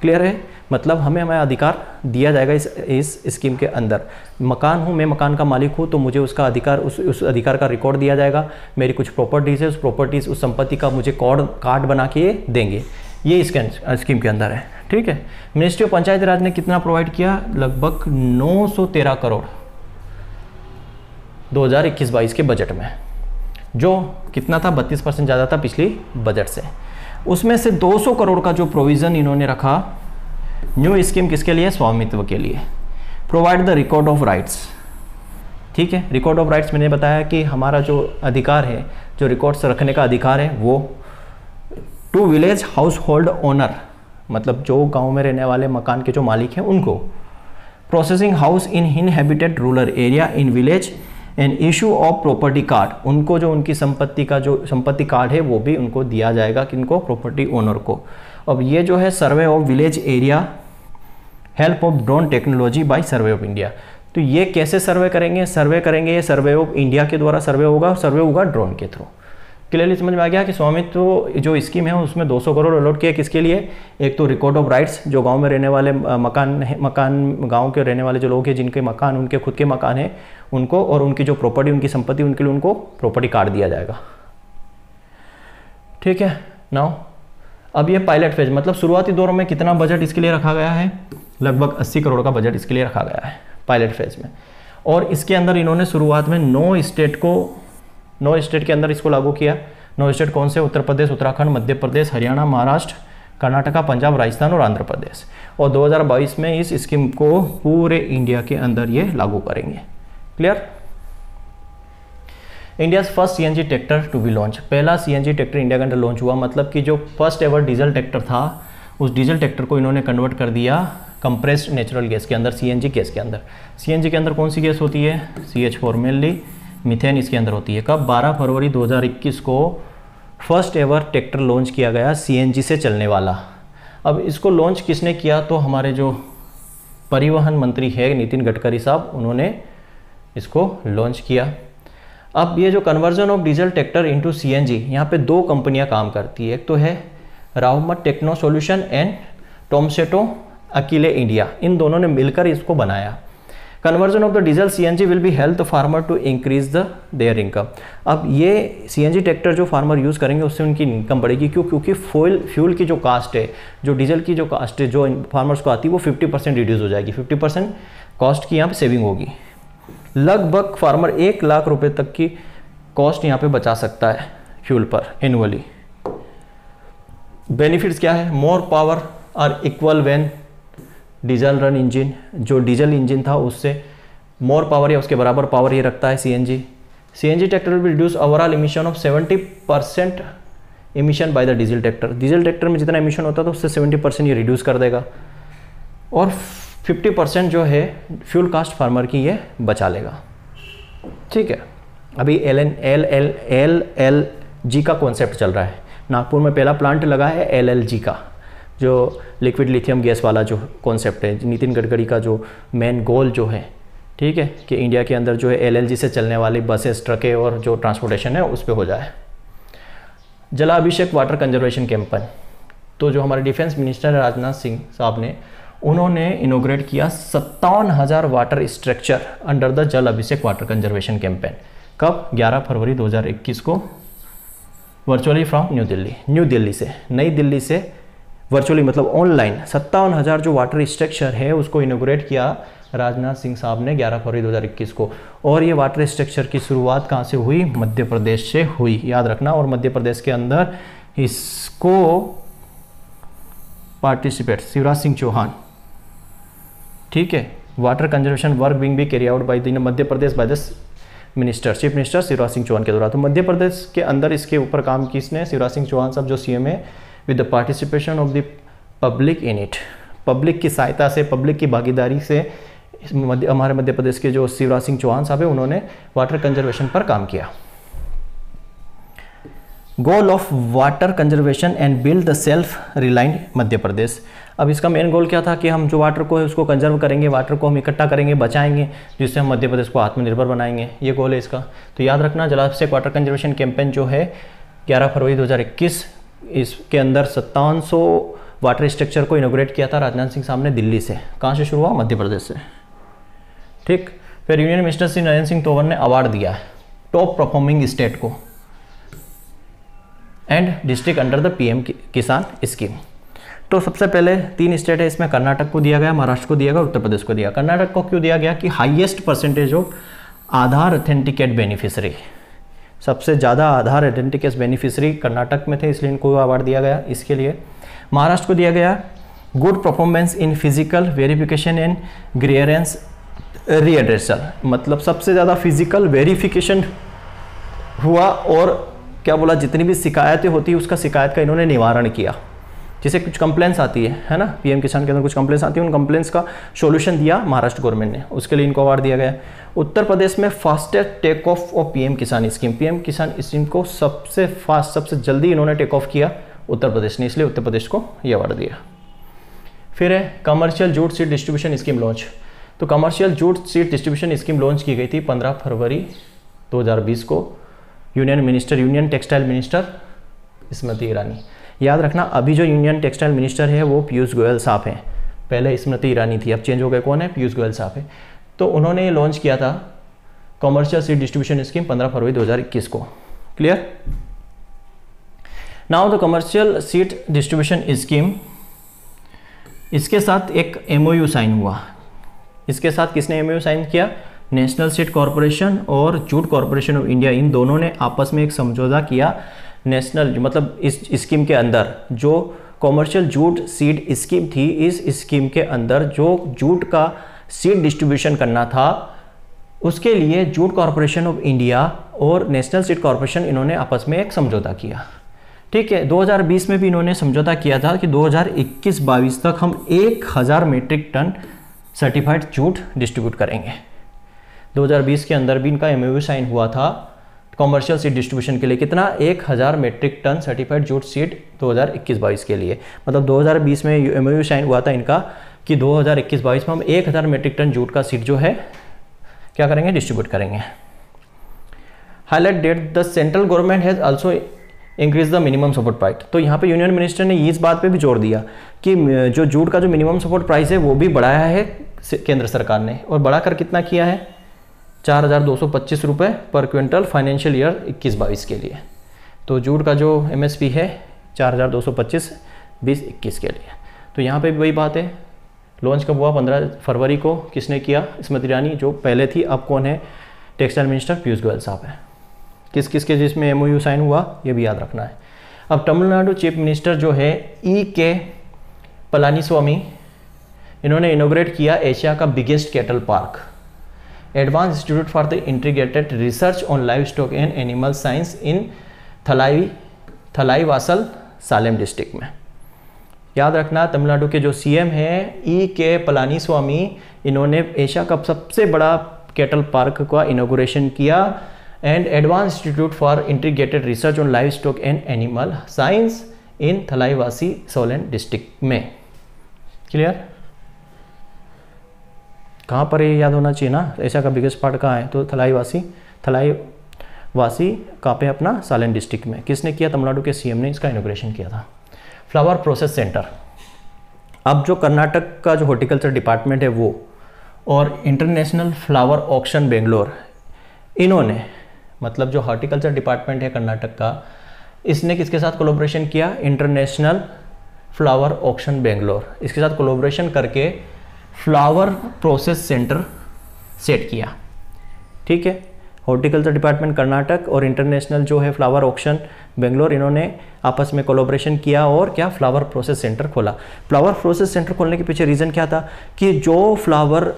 क्लियर है? मतलब हमें अधिकार दिया जाएगा इस स्कीम के अंदर। मकान हूँ, मैं मकान का मालिक हूँ, तो मुझे उसका अधिकार, उस अधिकार का रिकॉर्ड दिया जाएगा। मेरी कुछ प्रॉपर्टीज़ है, उस प्रॉपर्टीज़, उस संपत्ति का मुझे कार्ड बना के देंगे। ये इस स्कीम के अंदर है। ठीक है। मिनिस्ट्री ऑफ पंचायती राज ने कितना प्रोवाइड किया? लगभग 913 करोड़ 2021-22 के बजट में, जो कितना था? 32% ज़्यादा था पिछली बजट से। उसमें से 200 करोड़ का जो प्रोविज़न इन्होंने रखा न्यू स्कीम किसके लिए? स्वामित्व के लिए। Provide the record of rights. ठीक है, रिकॉर्ड ऑफ राइट्स मैंने बताया कि हमारा जो अधिकार है, जो रिकॉर्ड्स रखने का अधिकार है, वो to village household owner, मतलब जो गांव में रहने वाले मकान के जो मालिक हैं उनको। Processing house in inhabited rural area in village and issue of property card, उनको जो उनकी संपत्ति का जो संपत्ति कार्ड है वो भी उनको दिया जाएगा, किनको? प्रॉपर्टी ओनर को। अब ये जो है survey of village area, help of drone technology by survey of India. तो ये कैसे सर्वे करेंगे? सर्वे करेंगे ये सर्वे ऑफ इंडिया के द्वारा सर्वे होगा, सर्वे होगा ड्रोन के थ्रू। क्लियरली समझ में आ गया कि स्वामित्व जो स्कीम है उसमें 200 करोड़ अलॉट किया किसके लिए? एक तो रिकॉर्ड ऑफ राइट्स, जो गांव में रहने वाले मकान गांव के रहने वाले जो लोग हैं जिनके मकान, उनके खुद के मकान हैं उनको, और उनकी जो प्रॉपर्टी, उनकी संपत्ति, उनके लिए उनको प्रॉपर्टी कार्ड दिया जाएगा। ठीक है। नाउ अब ये पायलट फेज, मतलब शुरुआती दौर में कितना बजट इसके लिए रखा गया है? लगभग 80 करोड़ का बजट इसके लिए रखा गया है पायलट फेज में। और इसके अंदर इन्होंने शुरुआत में 9 स्टेट के अंदर इसको लागू किया। 9 स्टेट कौन से? उत्तर प्रदेश, उत्तराखंड, मध्य प्रदेश, हरियाणा, महाराष्ट्र, कर्नाटका, पंजाब, राजस्थान और आंध्र प्रदेश। और 2022 में इस स्कीम को पूरे इंडिया के अंदर ये लागू करेंगे। Clear? India first CNG tractor to be launch, पहला सीएनजी ट्रैक्टर इंडिया के अंदर लॉन्च हुआ। मतलब कि जो फर्स्ट एवर डीजल ट्रैक्टर था, उस डीजल ट्रैक्टर को इन्होंने कन्वर्ट कर दिया कंप्रेस्ड नेचुरल गैस के अंदर, सीएनजी गैस के अंदर। सीएनजी के अंदर कौन सी गैस होती है? CH4 मेनली, मीथेन इसके अंदर होती है। कब? 12 फरवरी 2021 को फर्स्ट एवर ट्रैक्टर लॉन्च किया गया सीएनजी से चलने वाला। अब इसको लॉन्च किसने किया? तो हमारे जो परिवहन मंत्री है नितिन गडकरी साहब, उन्होंने इसको लॉन्च किया। अब ये जो conversion of diesel tractor into CNG, यहाँ पे 2 कंपनियां काम करती है। एक तो है Rawmatt techno solution and Tomasetto Achille India, इन दोनों ने मिलकर इसको बनाया। Conversion of the diesel CNG will be help the farmer to increase their income. अब ये सीएनजी ट्रैक्टर जो फार्मर यूज़ करेंगे उससे उनकी इनकम बढ़ेगी। क्यों? क्योंकि फ्यूल की जो कास्ट है, जो डीजल की जो कास्ट है, जो फार्मर्स को आती है, वो 50% रिड्यूस हो जाएगी। 50% कॉस्ट की यहाँ पे सेविंग होगी। लगभग फार्मर 1 लाख रुपए तक की कॉस्ट यहाँ पे बचा सकता है फ्यूल पर एनुअली। बेनिफिट्स क्या है? More power are equal when diesel run engine, जो डीजल इंजन था उससे मोर पावर या उसके बराबर पावर ये रखता है CNG. CNG tractor will reduce overall emission of 70% emission by the diesel tractor. Diesel tractor में जितना इमिशन होता था उससे 70% ये रिड्यूस कर देगा, और 50% जो है फ्यूल कास्ट फार्मर की ये बचा लेगा। ठीक है। अभी LLG का कॉन्सेप्ट चल रहा है। नागपुर में पहला प्लांट लगा है LLG का, जो लिक्विड लिथियम गैस वाला जो कॉन्सेप्ट है। नितिन गडकरी का जो मेन गोल जो है, ठीक है, कि इंडिया के अंदर जो है LLG से चलने वाली बसेस, ट्रकें और जो ट्रांसपोर्टेशन है उस पर हो जाए। जलाभिषेक वाटर कंजर्वेशन कैंपेन, तो जो हमारे डिफेंस मिनिस्टर राजनाथ सिंह साहब ने, उन्होंने इनोग्रेट किया 57,000 वाटर स्ट्रक्चर अंडर द जल अभिषेक वाटर कंजर्वेशन कैंपेन। कब? 11 फरवरी 2021 को वर्चुअली फ्रॉम न्यू दिल्ली से, नई दिल्ली से वर्चुअली मतलब ऑनलाइन 57,000 जो वाटर स्ट्रक्चर है उसको इनोग्रेट किया राजनाथ सिंह साहब ने 11 फरवरी 2021 को। और ये वाटर स्ट्रक्चर की शुरुआत कहाँ से हुई? मध्य प्रदेश से हुई, याद रखना। और मध्य प्रदेश के अंदर इसको पार्टिसिपेट शिवराज सिंह चौहान, ठीक है। वाटर कंजर्वेशन वर्क विंग भी carry out by the Madhya Pradesh by the minister, chief minister Shivraj Singh Chauhan के द्वारा। तो मध्य प्रदेश के अंदर इसके ऊपर काम किसने? शिवराज सिंह चौहान साहब जो सीएम है, with the participation of the public in it, public की सहायता से, पब्लिक की भागीदारी से हमारे मध्य प्रदेश के जो शिवराज सिंह चौहान साहब है उन्होंने वाटर कंजर्वेशन पर काम किया। Goal of water conservation and build the self reliant Madhya Pradesh. अब इसका मेन गोल क्या था कि हम जो वाटर को है उसको कंजर्व करेंगे, वाटर को हम इकट्ठा करेंगे, बचाएंगे, जिससे हम मध्य प्रदेश को आत्मनिर्भर बनाएंगे। ये गोल है इसका। तो याद रखना, जलाशय वाटर कंजर्वेशन कैंपेन जो है 11 फरवरी 2021, इसके अंदर 5700 वाटर स्ट्रक्चर को इनोग्रेट किया था राजनाथ सिंह साहब ने दिल्ली से। कहाँ से शुरू हुआ? मध्य प्रदेश से। ठीक। फिर यूनियन मिनिस्टर श्री नरेंद्र सिंह तोमर ने अवार्ड दिया है टॉप परफॉर्मिंग स्टेट को and district under the PM किसान स्कीम। तो सबसे पहले 3 स्टेट है इसमें, कर्नाटक को दिया गया, महाराष्ट्र को दिया गया, उत्तर प्रदेश को दिया। कर्नाटक को क्यों दिया गया? कि highest percentage of Aadhaar authenticate beneficiary, सबसे ज़्यादा आधार ऑथेंटिकेट बेनिफिशरी कर्नाटक में थे, इसलिए इनको अवार्ड दिया गया इसके लिए। महाराष्ट्र को दिया गया good performance in physical verification and grievance redressal, मतलब सबसे ज़्यादा फिजिकल वेरिफिकेशन हुआ और क्या बोला, जितनी भी शिकायतें होती है उसका शिकायत का इन्होंने निवारण किया। जैसे कुछ कंप्लेंट्स आती है ना, पीएम किसान के अंदर कुछ कंप्लेंट्स आती है, उन कंप्लेंट्स का सॉल्यूशन दिया महाराष्ट्र गवर्नमेंट ने, उसके लिए इनको अवार्ड दिया गया। उत्तर प्रदेश में फास्टेस्ट टेक ऑफ पीएम किसान स्कीम, पीएम किसान स्कीम को सबसे फास्ट, सबसे जल्दी इन्होंने टेक ऑफ किया उत्तर प्रदेश ने, इसलिए उत्तर प्रदेश को ये अवार्ड दिया। फिर है commercial jute seed distribution scheme launch. तो commercial jute seed distribution scheme launch की गई थी 15 फरवरी 2020 को। Union textile minister Smriti Irani. याद रखना, अभी जो यूनियन टेक्सटाइल मिनिस्टर है वो पीयूष गोयल साहब हैं, पहले स्मृति ईरानी थी, अब चेंज हो गए, कौन है? पीयूष गोयल साहब है। तो उन्होंने ये लॉन्च किया था कमर्शियल सीड डिस्ट्रीब्यूशन स्कीम 15 फरवरी 2021 को। Clear? Now the commercial seed distribution scheme, इसके साथ एक MOU साइन हुआ। इसके साथ किसने MOU साइन किया? नेशनल सीड कॉरपोरेशन और जूट कॉरपोरेशन ऑफ इंडिया, इन दोनों ने आपस में एक समझौता किया। नेशनल मतलब इस स्कीम के अंदर जो कॉमर्शियल जूट सीड स्कीम थी, इस स्कीम के अंदर जो जूट का सीड डिस्ट्रीब्यूशन करना था उसके लिए जूट कॉरपोरेशन ऑफ इंडिया और नेशनल सीड कॉरपोरेशन इन्होंने आपस में एक समझौता किया। ठीक है, 2020 में भी इन्होंने समझौता किया था कि 2021-22 तक हम 1000 metric tonne certified jute distribute करेंगे। 2020 के अंदर भी इनका MOU साइन हुआ था कॉमर्शियल सीड डिस्ट्रीब्यूशन के लिए। कितना? 1000 metric tonne certified jute seed 2021-22 के लिए। मतलब 2020 में MOU साइन हुआ था इनका कि 2021-22 में हम 1000 मीट्रिक टन जूट का सीड जो है क्या करेंगे? डिस्ट्रीब्यूट करेंगे। Highlight that the central government has also increase the minimum support price. तो यहाँ पे यूनियन मिनिस्टर ने इस बात पे भी जोर दिया कि जो जूट का जो मिनिमम सपोर्ट प्राइस है वो भी बढ़ाया है केंद्र सरकार ने, और बढ़ाकर कितना किया है? 4225 रुपये पर क्विंटल फाइनेंशियल ईयर 21-22 के लिए। तो जूट का जो MSP है 4225 20-21 के लिए। तो यहाँ पे भी वही बात है, लॉन्च कब हुआ? 15 फरवरी को। किसने किया? स्मृति ईरानी, जो पहले थी, अब कौन है? टेक्सटाइल मिनिस्टर पीयूष गोयल साहब है। किस किस के जिसमें MOU साइन हुआ ये भी याद रखना है। अब तमिलनाडु चीफ मिनिस्टर जो है E.K. पलानीस्वामी, इन्होंने इनोग्रेट किया एशिया का biggest cattle park, advance institute for the integrated research on livestock and animal science in Thalaivasal Salem district में। याद रखना, तमिलनाडु के जो CM हैं E.K. पलानीस्वामी, इन्होंने एशिया का सबसे बड़ा कैटल पार्क का इनोग्रेशन किया and advance institute for integrated research on livestock and animal science in Thalaivasi Solan district में। क्लियर? कहाँ पर ये याद होना चाहिए ना, एशिया का बिगेस्ट पार्ट कहाँ है? तो थलाईवासी कहाँ पे? अपना सालन डिस्ट्रिक्ट में। किसने किया? तमिलनाडु के CM ने इसका इनोग्रेशन किया था। फ्लावर प्रोसेस सेंटर, अब जो कर्नाटक का जो हॉर्टिकल्चर डिपार्टमेंट है वो और इंटरनेशनल फ्लावर ऑक्शन बेंगलोर, इन्होंने मतलब जो हॉर्टिकल्चर डिपार्टमेंट है कर्नाटक का, इसने किसके साथ कोलैबोरेशन किया? इंटरनेशनल फ्लावर ऑक्शन बेंगलोर, इसके साथ कोलैबोरेशन करके फ्लावर प्रोसेस सेंटर सेट किया। ठीक है, हॉर्टिकल्चर डिपार्टमेंट कर्नाटक और इंटरनेशनल जो है फ्लावर ऑक्शन बेंगलोर, इन्होंने आपस में कोलैबोरेशन किया और क्या? फ्लावर प्रोसेस सेंटर खोला। फ्लावर प्रोसेस सेंटर खोलने के पीछे रीज़न क्या था? कि जो फ्लावर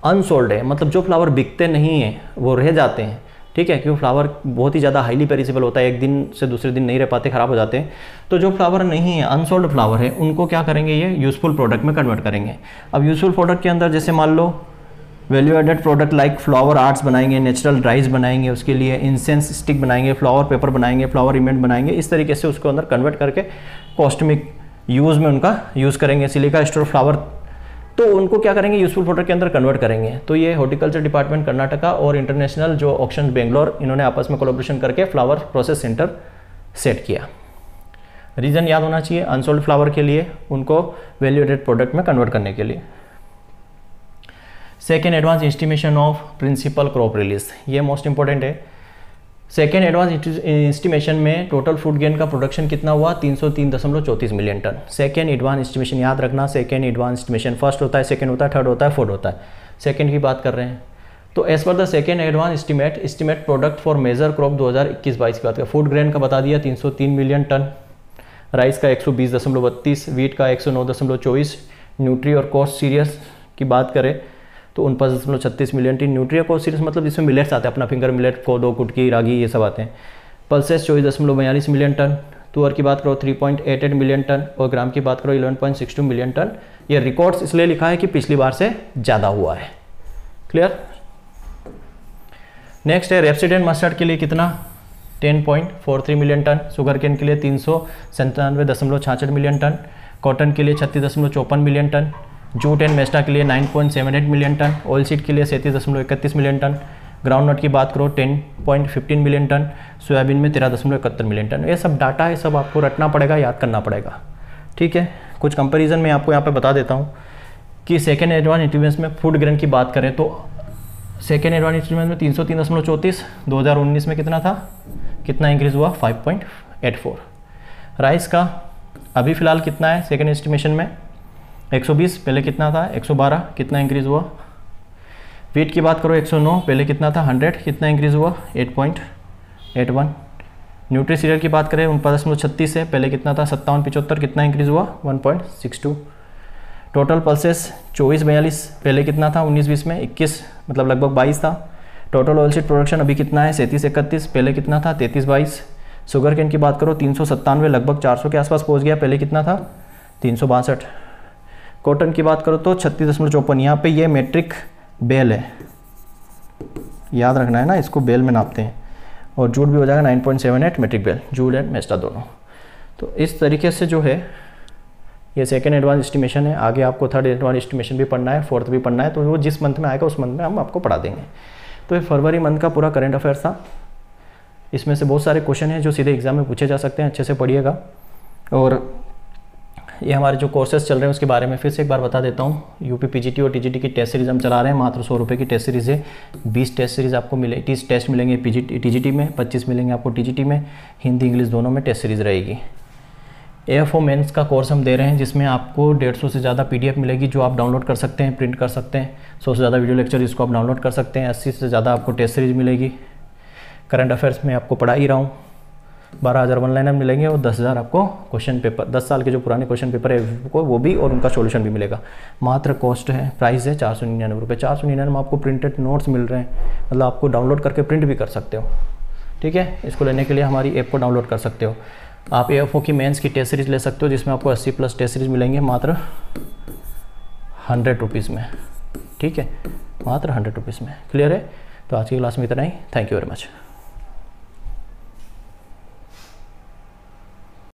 अनसोल्ड है, मतलब जो फ्लावर बिकते नहीं हैं, वो रह जाते हैं। ठीक है, क्योंकि फ्लावर बहुत ही ज़्यादा हाईली पेरिसेबल होता है, एक दिन से दूसरे दिन नहीं रह पाते, ख़राब हो जाते हैं। तो जो फ्लावर नहीं है, अनसोल्ड फ्लावर है, उनको क्या करेंगे? ये यूज़फुल प्रोडक्ट में कन्वर्ट करेंगे। अब यूज़फुल प्रोडक्ट के अंदर जैसे मान लो value added product like flower arts बनाएंगे, नेचुरल ड्राइज बनाएंगे, उसके लिए इंसेंस स्टिक बनाएंगे, फ्लावर पेपर बनाएंगे, फ्लावर इवेंट बनाएंगे, इस तरीके से उसको अंदर कन्वर्ट करके कॉस्मेटिक यूज़ में उनका यूज़ करेंगे। सिलिका स्टोर फ्लावर, तो उनको क्या करेंगे, यूजफुल प्रोडक्ट के अंदर कन्वर्ट करेंगे। तो ये हॉर्टिकल्चर डिपार्टमेंट कर्नाटका और इंटरनेशनल जो ऑक्शन बेंगलोर, इन्होंने आपस में कोलैबोरेशन करके फ्लावर प्रोसेस सेंटर सेट किया। रीज़न याद होना चाहिए, अनसोल्ड फ्लावर के लिए उनको वैल्यू एडेड प्रोडक्ट में कन्वर्ट करने के लिए। Second, advance estimation of principal crop release, ये मोस्ट इंपॉर्टेंट है। सेकेंड एडवांस एस्टिमेशन में टोटल फूड गेन का प्रोडक्शन कितना हुआ, 303.34 million tonne. Second advance estimation याद रखना, सेकेंड एडवांस एस्टिमेशन, फर्स्ट होता है, सेकेंड होता है, थर्ड होता है, फोर्थ होता है, सेकेंड की बात कर रहे हैं। तो as per the second advance estimate product for major crop 2021-22 की बात करें, फूड ग्रेन का बता दिया 303 मिलियन टन, राइस का 120.32, वीट का 109.24, न्यूट्री और कोर्स सीरियस की बात करें तो 49.36 मिलियन टन। न्यूट्री और कोर्स सीरियस मतलब जिसमें मिलेट्स आते हैं, अपना फिंगर मिलेट, कोदो, कुटकी, रागी, ये सब आते हैं। Pulses 24.42 million tonne. तुअर की बात करो 3.88 मिलियन टन और ग्राम की बात करो 11.62 मिलियन टन। ये रिकॉर्ड्स इसलिए लिखा है कि पिछली बार से ज़्यादा हुआ है। क्लियर। नेक्स्ट है रेपसीड एंड मस्टर्ड के लिए कितना, 10.43 मिलियन टन। शुगर केन के लिए 397.66 मिलियन टन। कॉटन के लिए 36.54 million ton. Jute and mesta के लिए 9.78 मिलियन टन। ऑयल सीड के लिए 37.31 मिलियन टन। ग्राउंड नट की बात करो 10.15 मिलियन टन। सोयाबीन में 13.71 मिलियन टन। ये सब डाटा है, सब आपको रटना पड़ेगा, याद करना पड़ेगा। ठीक है। कुछ कंपैरिजन में आपको यहाँ पे बता देता हूँ कि सेकेंड एडवांस एस्टिमेट में फूड ग्रेन की बात करें तो सेकेंड एडवांस एस्टिमेट में 303.34, 2019 में कितना था, कितना इंक्रीज़ हुआ, 5.84। राइस का अभी फ़िलहाल कितना है सेकेंड एस्टिमेशन में, 120, पहले कितना था 112, कितना इंक्रीज़ हुआ। वीट की बात करो 109, पहले कितना था 100, कितना इंक्रीज़ हुआ, 8.81। न्यूट्री सीरियल की बात करें 49.36 है, पहले कितना था 57.75, कितना इंक्रीज़ हुआ, 1.62। टोटल पल्सेस 24-42, पहले कितना था 19-20 में 21, मतलब लगभग 22 था। टोटल ऑयल सीड प्रोडक्शन अभी कितना है 37-31, पहले कितना था 33-22। शुगर केन की बात करो 397, लगभग 400 के आसपास पहुंच गया, पहले कितना था 362। कॉटन की बात करो तो 36.54, यहाँ पे ये मेट्रिक बेल है, याद रखना है ना, इसको बेल में नापते हैं। और जूट भी हो जाएगा 9.78 metric bell, jute and mesta दोनों। तो इस तरीके से जो है ये सेकेंड एडवांस एस्टिमेशन है। आगे आपको थर्ड एडवांस एस्टिमेशन भी पढ़ना है, फोर्थ भी पढ़ना है, तो वो जिस मंथ में आएगा उस मंथ में हम आपको पढ़ा देंगे। तो ये फरवरी मंथ का पूरा करंट अफेयर्स था। इसमें से बहुत सारे क्वेश्चन हैं जो सीधे एग्जाम में पूछे जा सकते हैं, अच्छे से पढ़िएगा। और ये हमारे जो कोर्सेज चल रहे हैं उसके बारे में फिर से एक बार बता देता हूँ। यूपी पीजीटी और टीजीटी की टेस्ट सीरीज हम चला रहे हैं, मात्र 100 रुपये की टेस्ट सीरीज़ है। 20 टेस्ट सीरीज़ आपको मिले, 30 टेस्ट मिलेंगे टीजीटी में, 25 मिलेंगे आपको टीजीटी में। हिंदी इंग्लिश दोनों में टेस्ट सीरीज़ रहेगी। AFO मेंस का कोर्स हम दे रहे हैं जिसमें आपको 150 से ज़्यादा PDF मिलेगी जो आप डाउनलोड कर सकते हैं, प्रिंट कर सकते हैं। 100 से ज़्यादा वीडियो लेक्चर जिसको आप डाउनलोड कर सकते हैं। 80 से ज़्यादा आपको टेस्ट सीरीज मिलेगी। करंट अफेयर्स में आपको पढ़ा ही रहा हूँ। 12,000 वन लाइनर मिलेंगे और 10,000 आपको क्वेश्चन पेपर, 10 साल के जो पुराने क्वेश्चन पेपर है को वो भी, और उनका सॉल्यूशन भी मिलेगा। मात्र कॉस्ट है, प्राइस है 499 रुपये। 499 में आपको प्रिंटेड नोट्स मिल रहे हैं, मतलब आपको डाउनलोड करके प्रिंट भी कर सकते हो। ठीक है। इसको लेने के लिए हमारी ऐप को डाउनलोड कर सकते हो। आप AFO की मेंस की टेस्ट सीरीज ले सकते हो जिसमें आपको 80+ टेस्ट सीरीज मिलेंगे मात्र 100 रुपीज़ में। ठीक है, मात्र 100 रुपीज़ में। क्लियर है। तो आज की क्लास में इतना ही। Thank you very much.